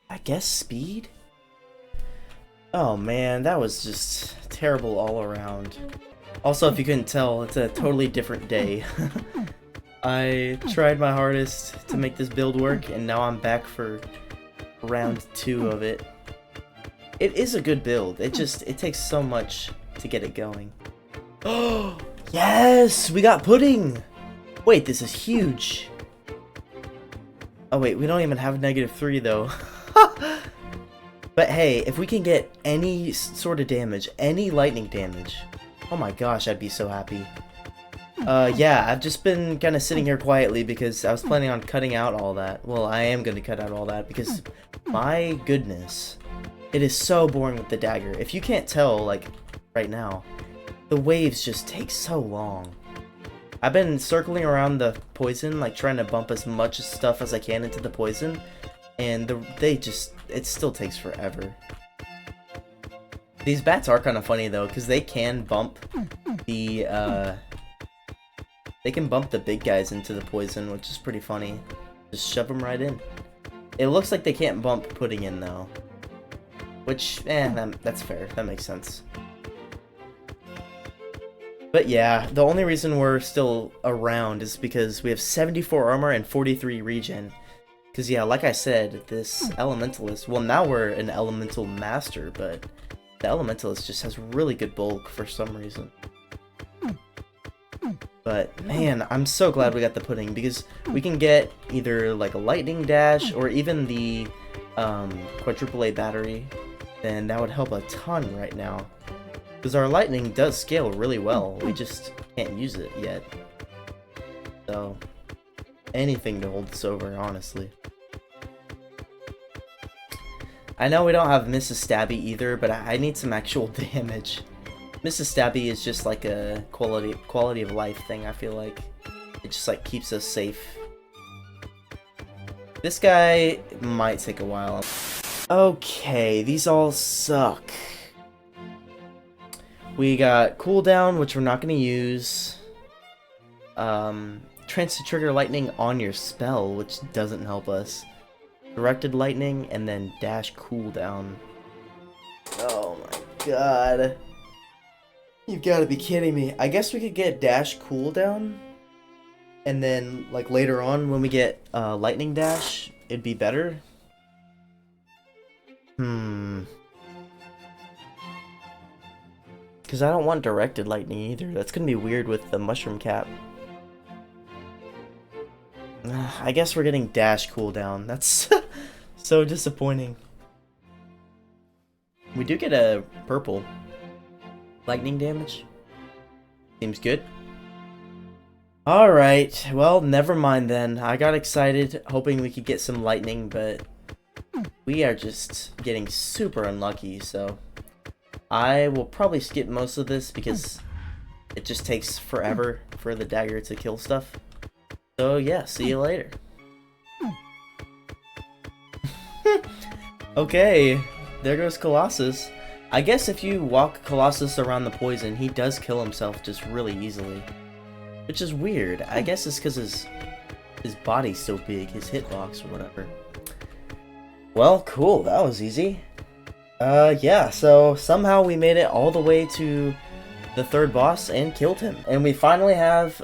Speaker 1: I guess speed? Oh man, that was just terrible all around. Also, if you couldn't tell, it's a totally different day. I tried my hardest to make this build work, and now I'm back for round 2 of it. It is a good build, it takes so much to get it going. Oh, yes! We got pudding! Wait, this is huge! Oh wait, we don't even have -3 though. But hey, if we can get any sort of damage, any lightning damage, oh my gosh, I'd be so happy. Yeah, I've just been kind of sitting here quietly because I was planning on cutting out all that. Well, I am going to cut out all that because, my goodness, it is so boring with the dagger. If you can't tell, like, right now, the waves just take so long. I've been circling around the poison, like trying to bump as much stuff as I can into the poison, and it still takes forever. These bats are kind of funny though, because they can bump the big guys into the poison, which is pretty funny. Just shove them right in. It looks like they can't bump pudding in though, which, that's fair. That makes sense. But yeah, the only reason we're still around is because we have 74 armor and 43 regen. Because yeah, like I said, this Elementalist, well now we're an Elemental Master, but the Elementalist just has really good bulk for some reason. But man, I'm so glad we got the pudding, because we can get either like a Lightning Dash or even the quadruple A battery, and that would help a ton right now. Because our lightning does scale really well, we just can't use it yet. So, anything to hold us over, honestly. I know we don't have Mrs. Stabby either, but I need some actual damage. Mrs. Stabby is just like a quality of life thing, I feel like. It just like keeps us safe. This guy might take a while. Okay, these all suck. We got cooldown, which we're not going to use. Chance to trigger lightning on your spell, which doesn't help us. Directed lightning, and then dash cooldown. Oh my god. You've got to be kidding me. I guess we could get dash cooldown, and then like later on when we get lightning dash, it'd be better. Because I don't want directed lightning either. That's going to be weird with the mushroom cap. I guess we're getting dash cooldown. That's so disappointing. We do get a purple lightning damage. Seems good. Alright, well, never mind then. I got excited hoping we could get some lightning, but we are just getting super unlucky, so I will probably skip most of this because it just takes forever for the dagger to kill stuff. So yeah, see you later. Okay, there goes Colossus. I guess if you walk Colossus around the poison, he does kill himself just really easily. Which is weird. I guess it's because his body's so big, his hitbox or whatever. Well, cool, that was easy. Yeah, so somehow we made it all the way to the third boss and killed him. And we finally have,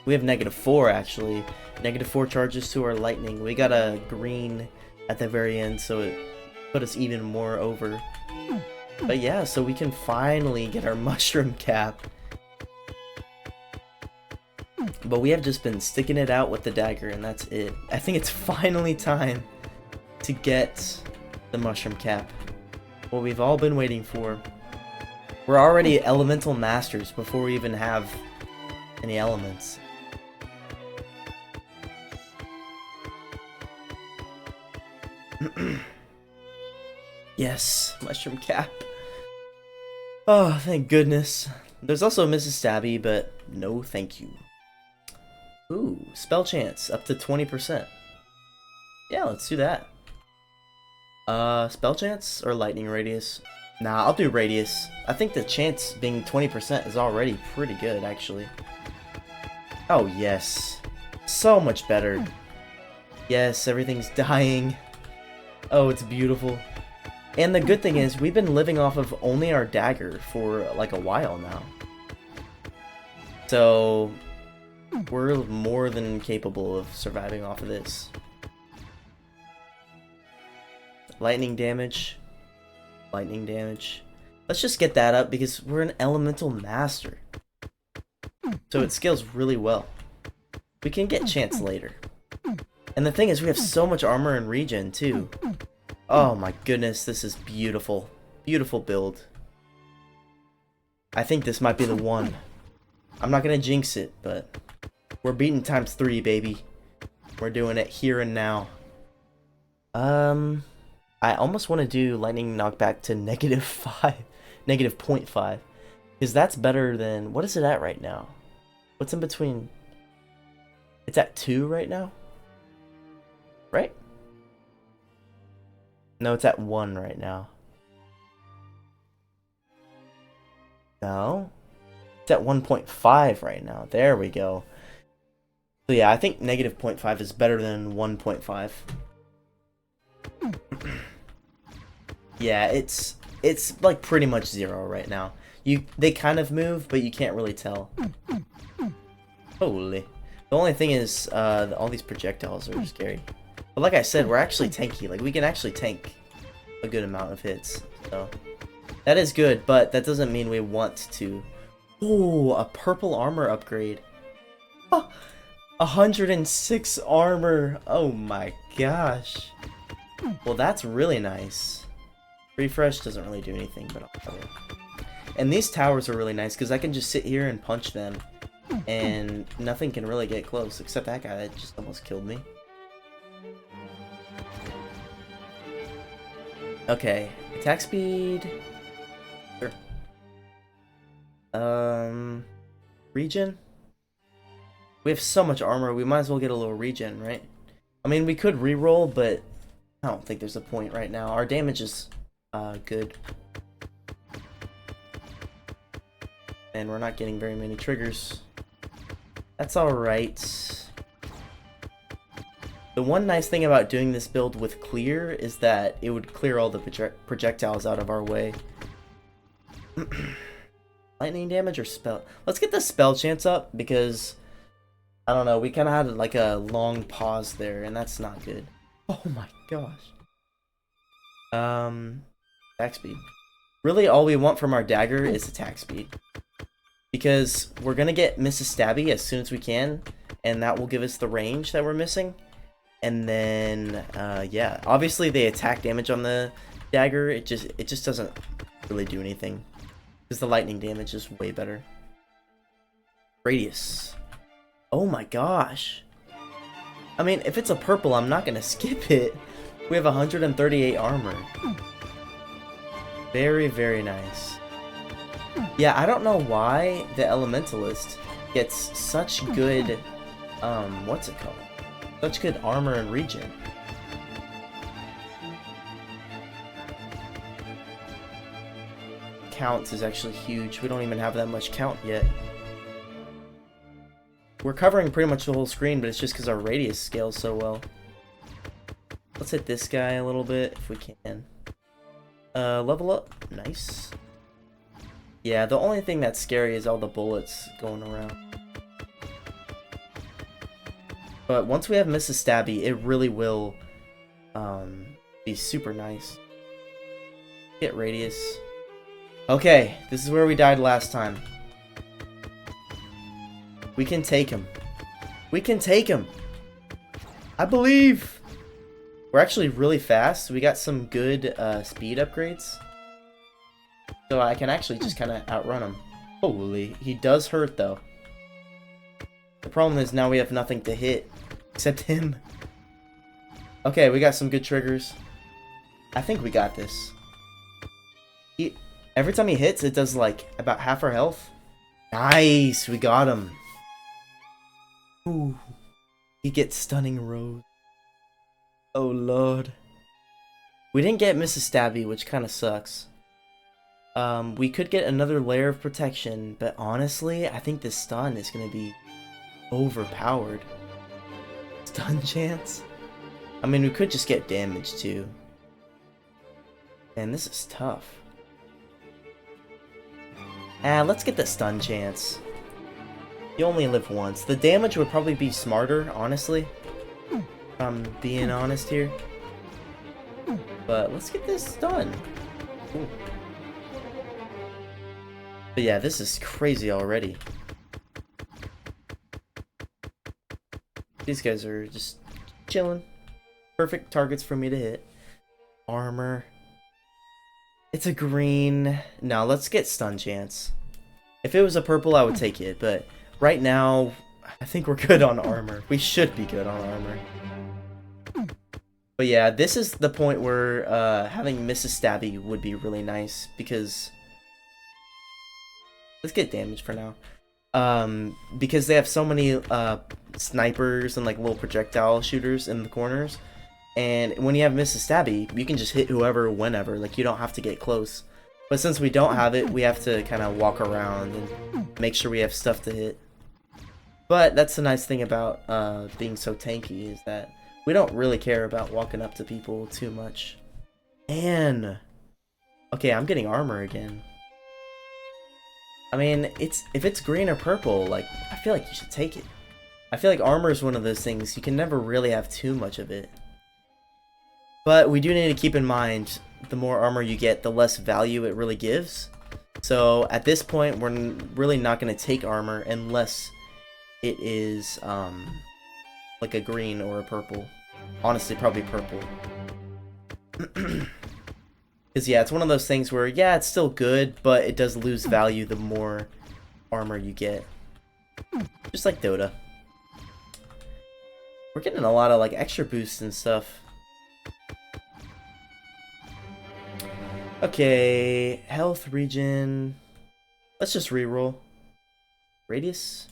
Speaker 1: we have -4 actually. -4 charges to our lightning. We got a green at the very end, so it put us even more over. But yeah, so we can finally get our mushroom cap. But we have just been sticking it out with the dagger, and that's it. I think it's finally time to get the mushroom cap. What we've all been waiting for. We're already elemental masters before we even have any elements. Yes, mushroom cap. Oh, thank goodness. There's also Mrs. Stabby, but no thank you. Ooh, spell chance up to 20%. Yeah, let's do that. Spell chance or lightning radius? Nah, I'll do radius. I think the chance being 20% is already pretty good, actually. Oh, yes. So much better. Yes, everything's dying. Oh, it's beautiful. And the good thing is, we've been living off of only our dagger for like a while now. So, we're more than capable of surviving off of this. Lightning damage. Lightning damage. Let's just get that up because we're an elemental master. So it scales really well. We can get chance later. And the thing is, we have so much armor and regen too. Oh my goodness, this is beautiful. Beautiful build. I think this might be the one. I'm not gonna jinx it, but we're beating ×3, baby. We're doing it here and now. I almost want to do lightning knockback to -5, -0.5, because that's better than, what is it at right now? What's in between? It's at 2 right now, right? No, it's at 1 right now. No, it's at 1.5 right now. There we go. So yeah, I think -0.5 is better than 1.5. Yeah, it's like pretty much 0 right now. They kind of move, but you can't really tell. Holy. The only thing is, all these projectiles are scary. But like I said, we're actually tanky. Like, we can actually tank a good amount of hits. So, that is good, but that doesn't mean we want to. Ooh, a purple armor upgrade. Oh, 106 armor. Oh my gosh. Well, that's really nice. Refresh doesn't really do anything, but I'll cover it. And these towers are really nice because I can just sit here and punch them, and nothing can really get close except that guy that just almost killed me. Okay, attack speed. Sure. Regen. We have so much armor, we might as well get a little regen, right? I mean, we could reroll, but I don't think there's a point right now. Our damage is good. And we're not getting very many triggers. That's alright. The one nice thing about doing this build with clear is that it would clear all the projectiles out of our way. Lightning damage or spell? Let's get the spell chance up because, I don't know, we kind of had like a long pause there and that's not good. Oh my gosh. Attack speed. Really all we want from our dagger is attack speed. Because we're gonna get Mrs. Stabby as soon as we can, and that will give us the range that we're missing. And then, yeah, obviously the attack damage on the dagger, it just doesn't really do anything. Because the lightning damage is way better. Radius. Oh my gosh. I mean, if it's a purple, I'm not gonna skip it. We have 138 armor. Very, very nice. Yeah, I don't know why the Elementalist gets such good, what's it called? Such good armor and regen. Count is actually huge. We don't even have that much count yet. We're covering pretty much the whole screen, but it's just because our radius scales so well. Let's hit this guy a little bit if we can. Level up. Nice. Yeah, the only thing that's scary is all the bullets going around. But once we have Mrs. Stabby, it really will be super nice. Get radius. Okay, this is where we died last time. We can take him. We can take him. I believe. We're actually really fast. We got some good speed upgrades. So I can actually just kind of outrun him. Holy, he does hurt though. The problem is now we have nothing to hit except him. Okay, we got some good triggers. I think we got this. Every time he hits, it does like about half our health. Nice, we got him. Ooh, he gets stunning rose. Oh lord. We didn't get Mrs. Stabby, which kind of sucks. We could get another layer of protection, but honestly, I think this stun is going to be overpowered. Stun chance? I mean, we could just get damage too. Man, this is tough. Let's get the stun chance. You only live once. The damage would probably be smarter, honestly. If I'm being honest here. But let's get this done. Ooh. But yeah, this is crazy already. These guys are just chilling. Perfect targets for me to hit. Armor. It's a green. No, let's get stun chance. If it was a purple, I would take it. But right now, I think we're good on armor. We should be good on armor. But yeah, this is the point where having Mrs. Stabby would be really nice. Because... let's get damage for now. Because they have so many snipers and like little projectile shooters in the corners. And when you have Mrs. Stabby, you can just hit whoever, whenever. Like, you don't have to get close. But since we don't have it, we have to kind of walk around and make sure we have stuff to hit. But that's the nice thing about being so tanky, is that we don't really care about walking up to people too much. And... okay, I'm getting armor again. I mean, if it's green or purple, like, I feel like you should take it. I feel like armor is one of those things, you can never really have too much of it. But we do need to keep in mind, the more armor you get, the less value it really gives. So at this point, we're really not going to take armor unless it is like a green or a purple. Honestly, probably purple. Because yeah, it's one of those things where, yeah, it's still good, but it does lose value the more armor you get. Just like Dota. We're getting a lot of like extra boosts and stuff. Okay, health regen. Let's just reroll. Radius.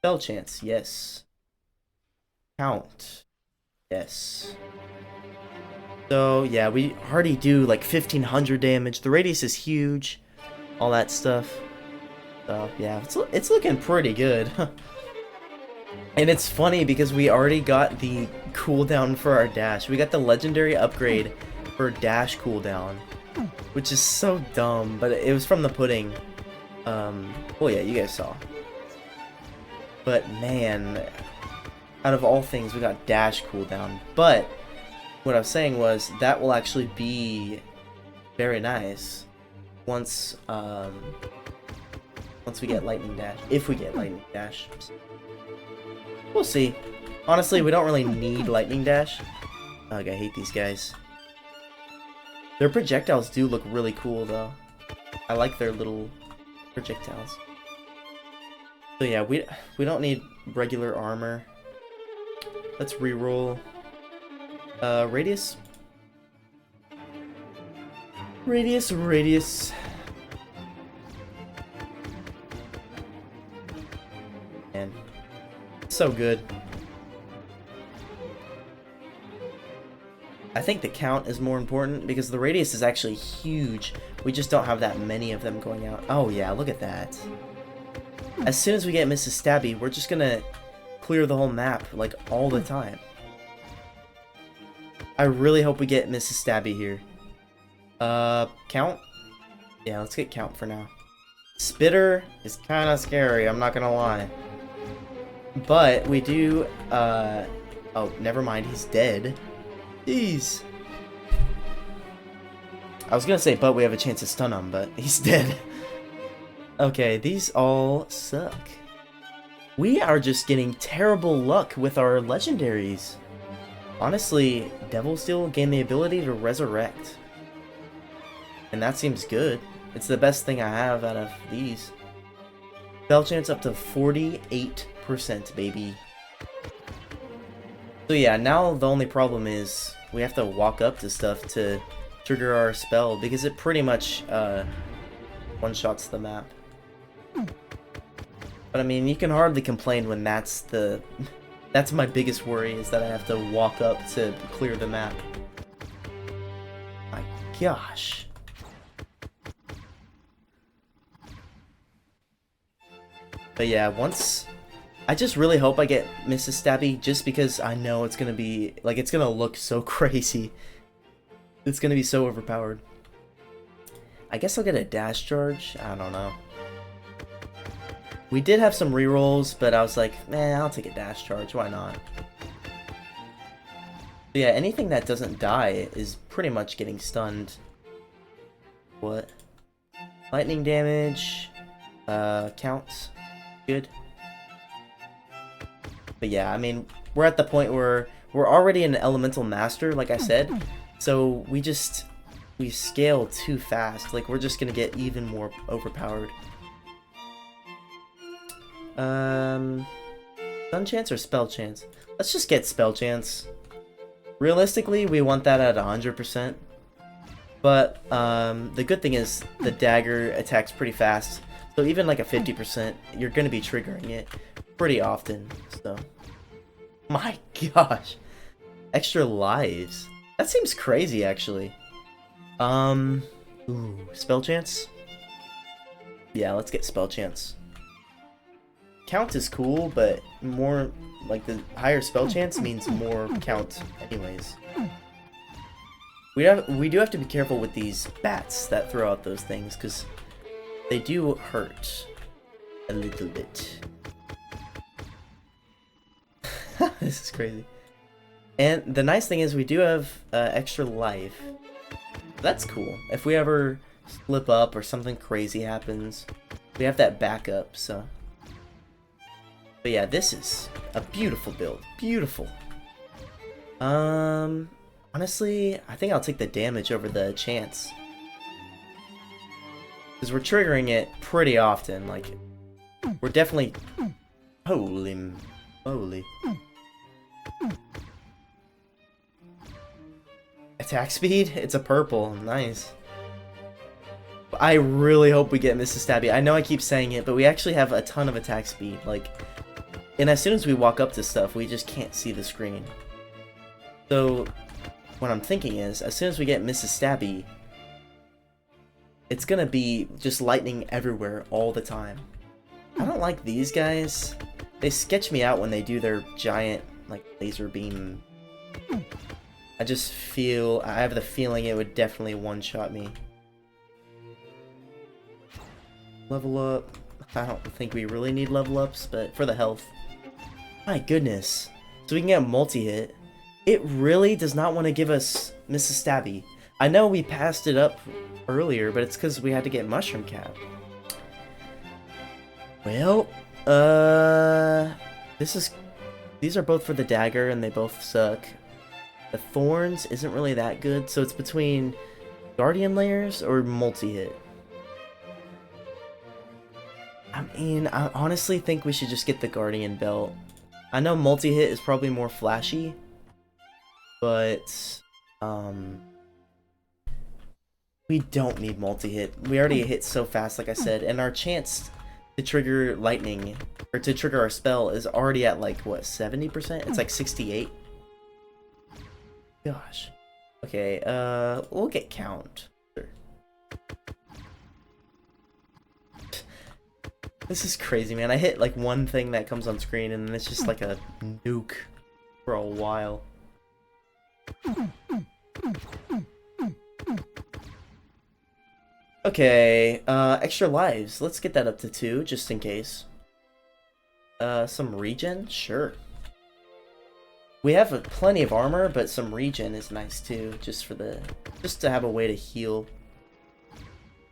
Speaker 1: Spell chance, yes. Count, yes. So yeah, we already do like 1500 damage. The radius is huge. All that stuff. So yeah, it's looking pretty good. And it's funny because we already got the cooldown for our dash. We got the legendary upgrade for dash cooldown, which is so dumb, but it was from the pudding. Well yeah, you guys saw. But man, out of all things, we got dash cooldown. But what I was saying was that will actually be very nice once once we get lightning dash. If we get lightning dash, we'll see. Honestly, we don't really need lightning dash. Ugh, I hate these guys. Their projectiles do look really cool though. I like their little projectiles. So yeah, we don't need regular armor. Let's reroll. Radius. Radius. Man, so good. I think the count is more important because the radius is actually huge. We just don't have that many of them going out. Oh yeah, look at that. As soon as we get Mrs. Stabby, we're just gonna clear the whole map, like, all the time. I really hope we get Mrs. Stabby here. Count? Yeah, let's get count for now. Spitter is kind of scary, I'm not gonna lie. But we do, oh, never mind, he's dead. Jeez. I was gonna say, but we have a chance to stun him, but he's dead. Okay, these all suck. We are just getting terrible luck with our legendaries. Honestly, Devil Steel gained the ability to resurrect. And that seems good. It's the best thing I have out of these. Spell chance up to 48%, baby. So yeah, now the only problem is we have to walk up to stuff to trigger our spell because it pretty much one-shots the map. But I mean, you can hardly complain when that's my biggest worry, is that I have to walk up to clear the map. My gosh. But yeah, I just really hope I get Mrs. Stabby, just because I know it's gonna be, like, it's gonna look so crazy. It's gonna be so overpowered. I guess I'll get a dash charge? I don't know. We did have some rerolls, but I was like, man, I'll take a dash charge, why not? But yeah, anything that doesn't die is pretty much getting stunned. What? Lightning damage, counts. Good. But yeah, I mean, we're at the point where we're already an elemental master, like I said, so we scale too fast. Like, we're just gonna get even more overpowered. Stun chance or spell chance? Let's just get spell chance. Realistically, we want that at 100%. But the good thing is the dagger attacks pretty fast, so even like a 50%, you're gonna be triggering it pretty often. So, my gosh, extra lives. That seems crazy, actually. Ooh, spell chance. Yeah, let's get spell chance. Count is cool, but more like the higher spell chance means more count, anyways. We do have to be careful with these bats that throw out those things, because they do hurt a little bit. This is crazy. And the nice thing is we do have extra life. That's cool. If we ever slip up or something crazy happens, we have that backup, so. But yeah, this is a beautiful build. Beautiful. Honestly, I think I'll take the damage over the chance. Because we're triggering it pretty often, like, we're definitely... Holy moly. Attack speed? It's a purple. Nice. I really hope we get Mrs. Stabby. I know I keep saying it, but we actually have a ton of attack speed. Like, and as soon as we walk up to stuff, we just can't see the screen. So, what I'm thinking is, as soon as we get Mrs. Stabby, it's gonna be just lightning everywhere all the time. I don't like these guys. They sketch me out when they do their giant, like, laser beam. I just feel, I have the feeling it would definitely one-shot me. Level up. I don't think we really need level ups, but for the health. My goodness. So we can get multi-hit. It really does not want to give us Mrs. Stabby. I know we passed it up earlier, but it's because we had to get Mushroom Cap. Well, these are both for the dagger, and they both suck. The Thorns isn't really that good, so it's between Guardian Layers or multi-hit. I mean, I honestly think we should just get the Guardian Belt. I know multi-hit is probably more flashy, but we don't need multi-hit. We already hit so fast, like I said, and our chance to trigger lightning, or to trigger our spell, is already at like, what, 70%? It's like 68. Gosh. Okay, we'll get count. Sure. This is crazy, man. I hit like one thing that comes on screen, and then it's just like a nuke for a while. Okay, extra lives. Let's get that up to 2, just in case. Some regen? Sure. We have plenty of armor, but some regen is nice too, just to have a way to heal.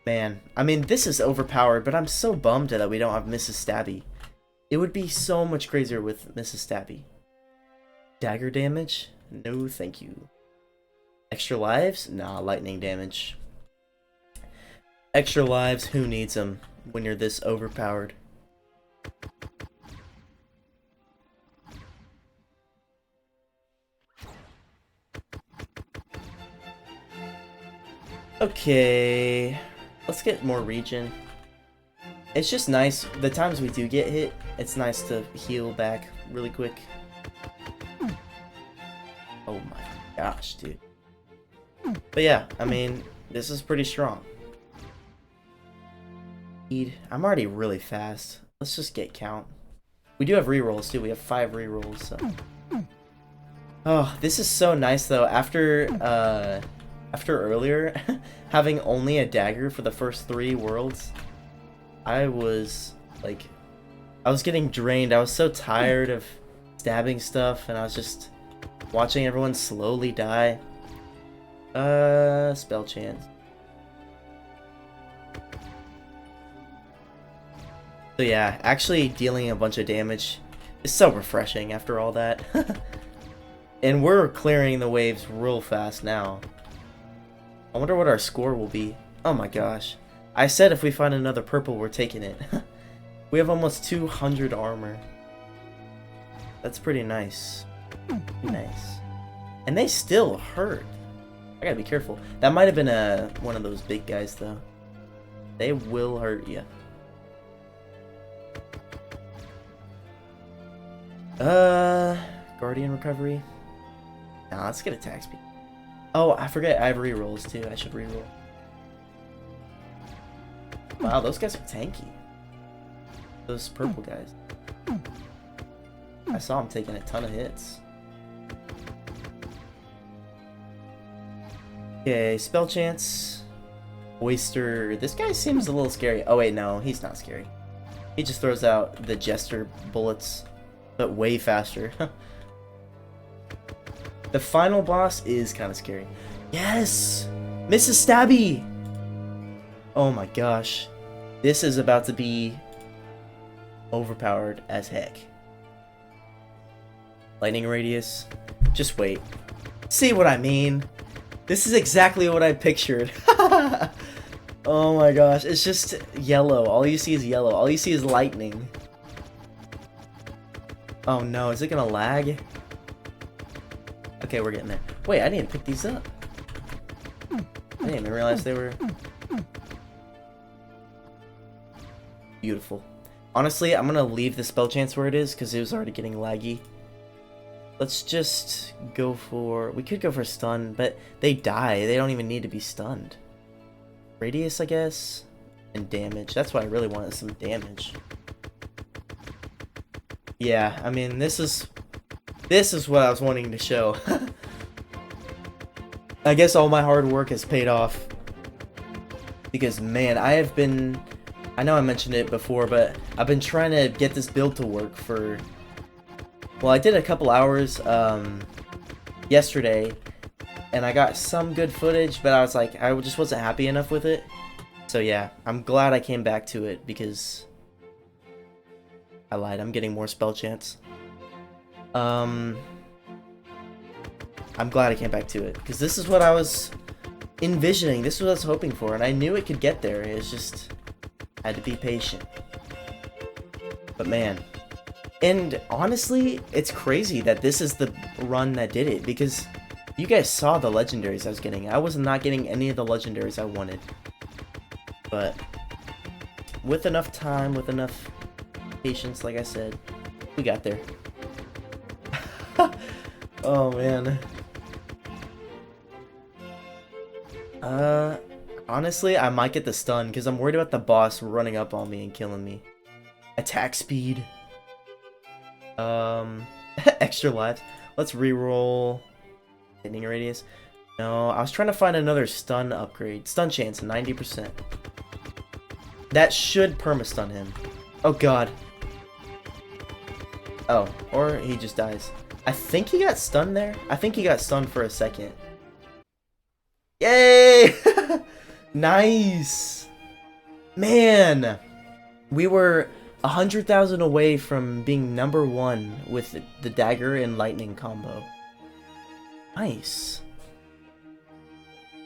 Speaker 1: Man, I mean, this is overpowered, but I'm so bummed that we don't have Mrs. Stabby. It would be so much crazier with Mrs. Stabby. Dagger damage? No, thank you. Extra lives? Nah, lightning damage. Extra lives, who needs them when you're this overpowered? Okay, let's get more regen. It's just nice, the times we do get hit, it's nice to heal back really quick. Oh my gosh, dude. But yeah, I mean, this is pretty strong. I'm already really fast. Let's just get count. We do have rerolls too. We have 5 rerolls. So. Oh, this is so nice though. After earlier, having only a dagger for the first 3 worlds, I was getting drained. I was so tired of stabbing stuff, and I was just watching everyone slowly die. Spell chance. So yeah, actually dealing a bunch of damage is so refreshing after all that. And we're clearing the waves real fast now. I wonder what our score will be. Oh my gosh. I said if we find another purple, we're taking it. We have almost 200 armor. That's pretty nice. Nice. And they still hurt. I gotta be careful. That might have been one of those big guys though. They will hurt you. Guardian recovery. Nah, let's get attack speed. Oh, I forget I have rerolls too. I should reroll. Wow, those guys are tanky. Those purple guys. I saw them taking a ton of hits. Okay, spell chance. Oyster. This guy seems a little scary. Oh wait, no, he's not scary. He just throws out the Jester bullets, but way faster. The final boss is kind of scary. Yes! Mrs. Stabby! Oh my gosh. This is about to be overpowered as heck. Lightning radius. Just wait. See what I mean? This is exactly what I pictured. Oh my gosh. It's just yellow. All you see is yellow. All you see is lightning. Oh no. Is it gonna lag? Okay, we're getting there. Wait, I didn't pick these up. I didn't even realize they were... Beautiful. Honestly, I'm gonna leave the spell chance where it is, because it was already getting laggy. Let's just go for... We could go for stun, but they die. They don't even need to be stunned. Radius, I guess? And damage. That's what I really wanted, some damage. Yeah, I mean, this is what I was wanting to show. I guess all my hard work has paid off. Because, man, I know I mentioned it before, but I've been trying to get this build to work for... Well, I did a couple hours yesterday, and I got some good footage, but I was like, I just wasn't happy enough with it. So yeah, I'm glad I came back to it, because... I lied, I'm getting more spell chance. I'm glad I came back to it, because this is what I was envisioning, this is what I was hoping for, and I knew it could get there. It was just, I had to be patient. But man, and honestly, it's crazy that this is the run that did it, because You guys saw the legendaries I was getting. I was not getting any of the legendaries I wanted. But with enough time, with enough patience, like I said, we got there. Oh man. Honestly, I might get the stun because I'm worried about the boss running up on me and killing me. Attack speed. Extra lives. Let's reroll. Hitting radius. No, I was trying to find another stun upgrade. Stun chance, 90%. That should perma-stun him. Oh god. Oh, or he just dies. I think he got stunned there. I think he got stunned for a second. Yay! Nice! Man! We were 100,000 away from being #1 with the dagger and lightning combo. Nice.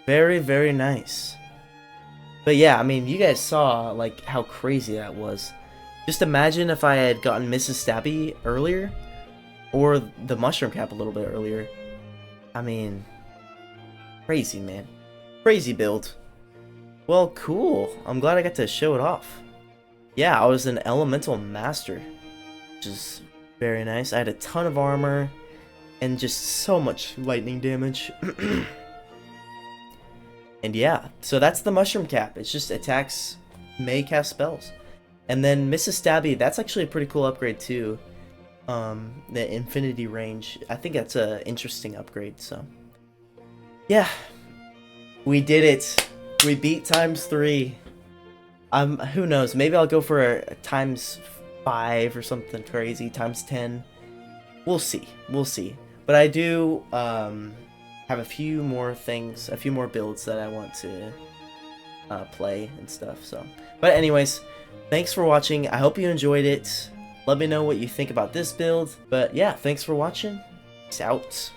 Speaker 1: Very, very nice. But yeah, I mean, you guys saw like how crazy that was. Just imagine if I had gotten Mrs. Stabby earlier, or the mushroom cap a little bit earlier. I mean, crazy, man. Crazy build. Well, cool. I'm glad I got to show it off. Yeah, I was an elemental master, which is very nice. I had a ton of armor and just so much lightning damage. And yeah, so that's the mushroom cap. It just attacks, may cast spells. And then Mrs. Stabby, that's actually a pretty cool upgrade too. The infinity range. I think that's an interesting upgrade, so. Yeah. We did it. We beat ×3. Who knows? Maybe I'll go for a ×5 or something crazy, ×10. We'll see. We'll see. But I do have a few more things, a few more builds that I want to play and stuff. So, but anyways, thanks for watching. I hope you enjoyed it. Let me know what you think about this build. But yeah, thanks for watching. Peace out.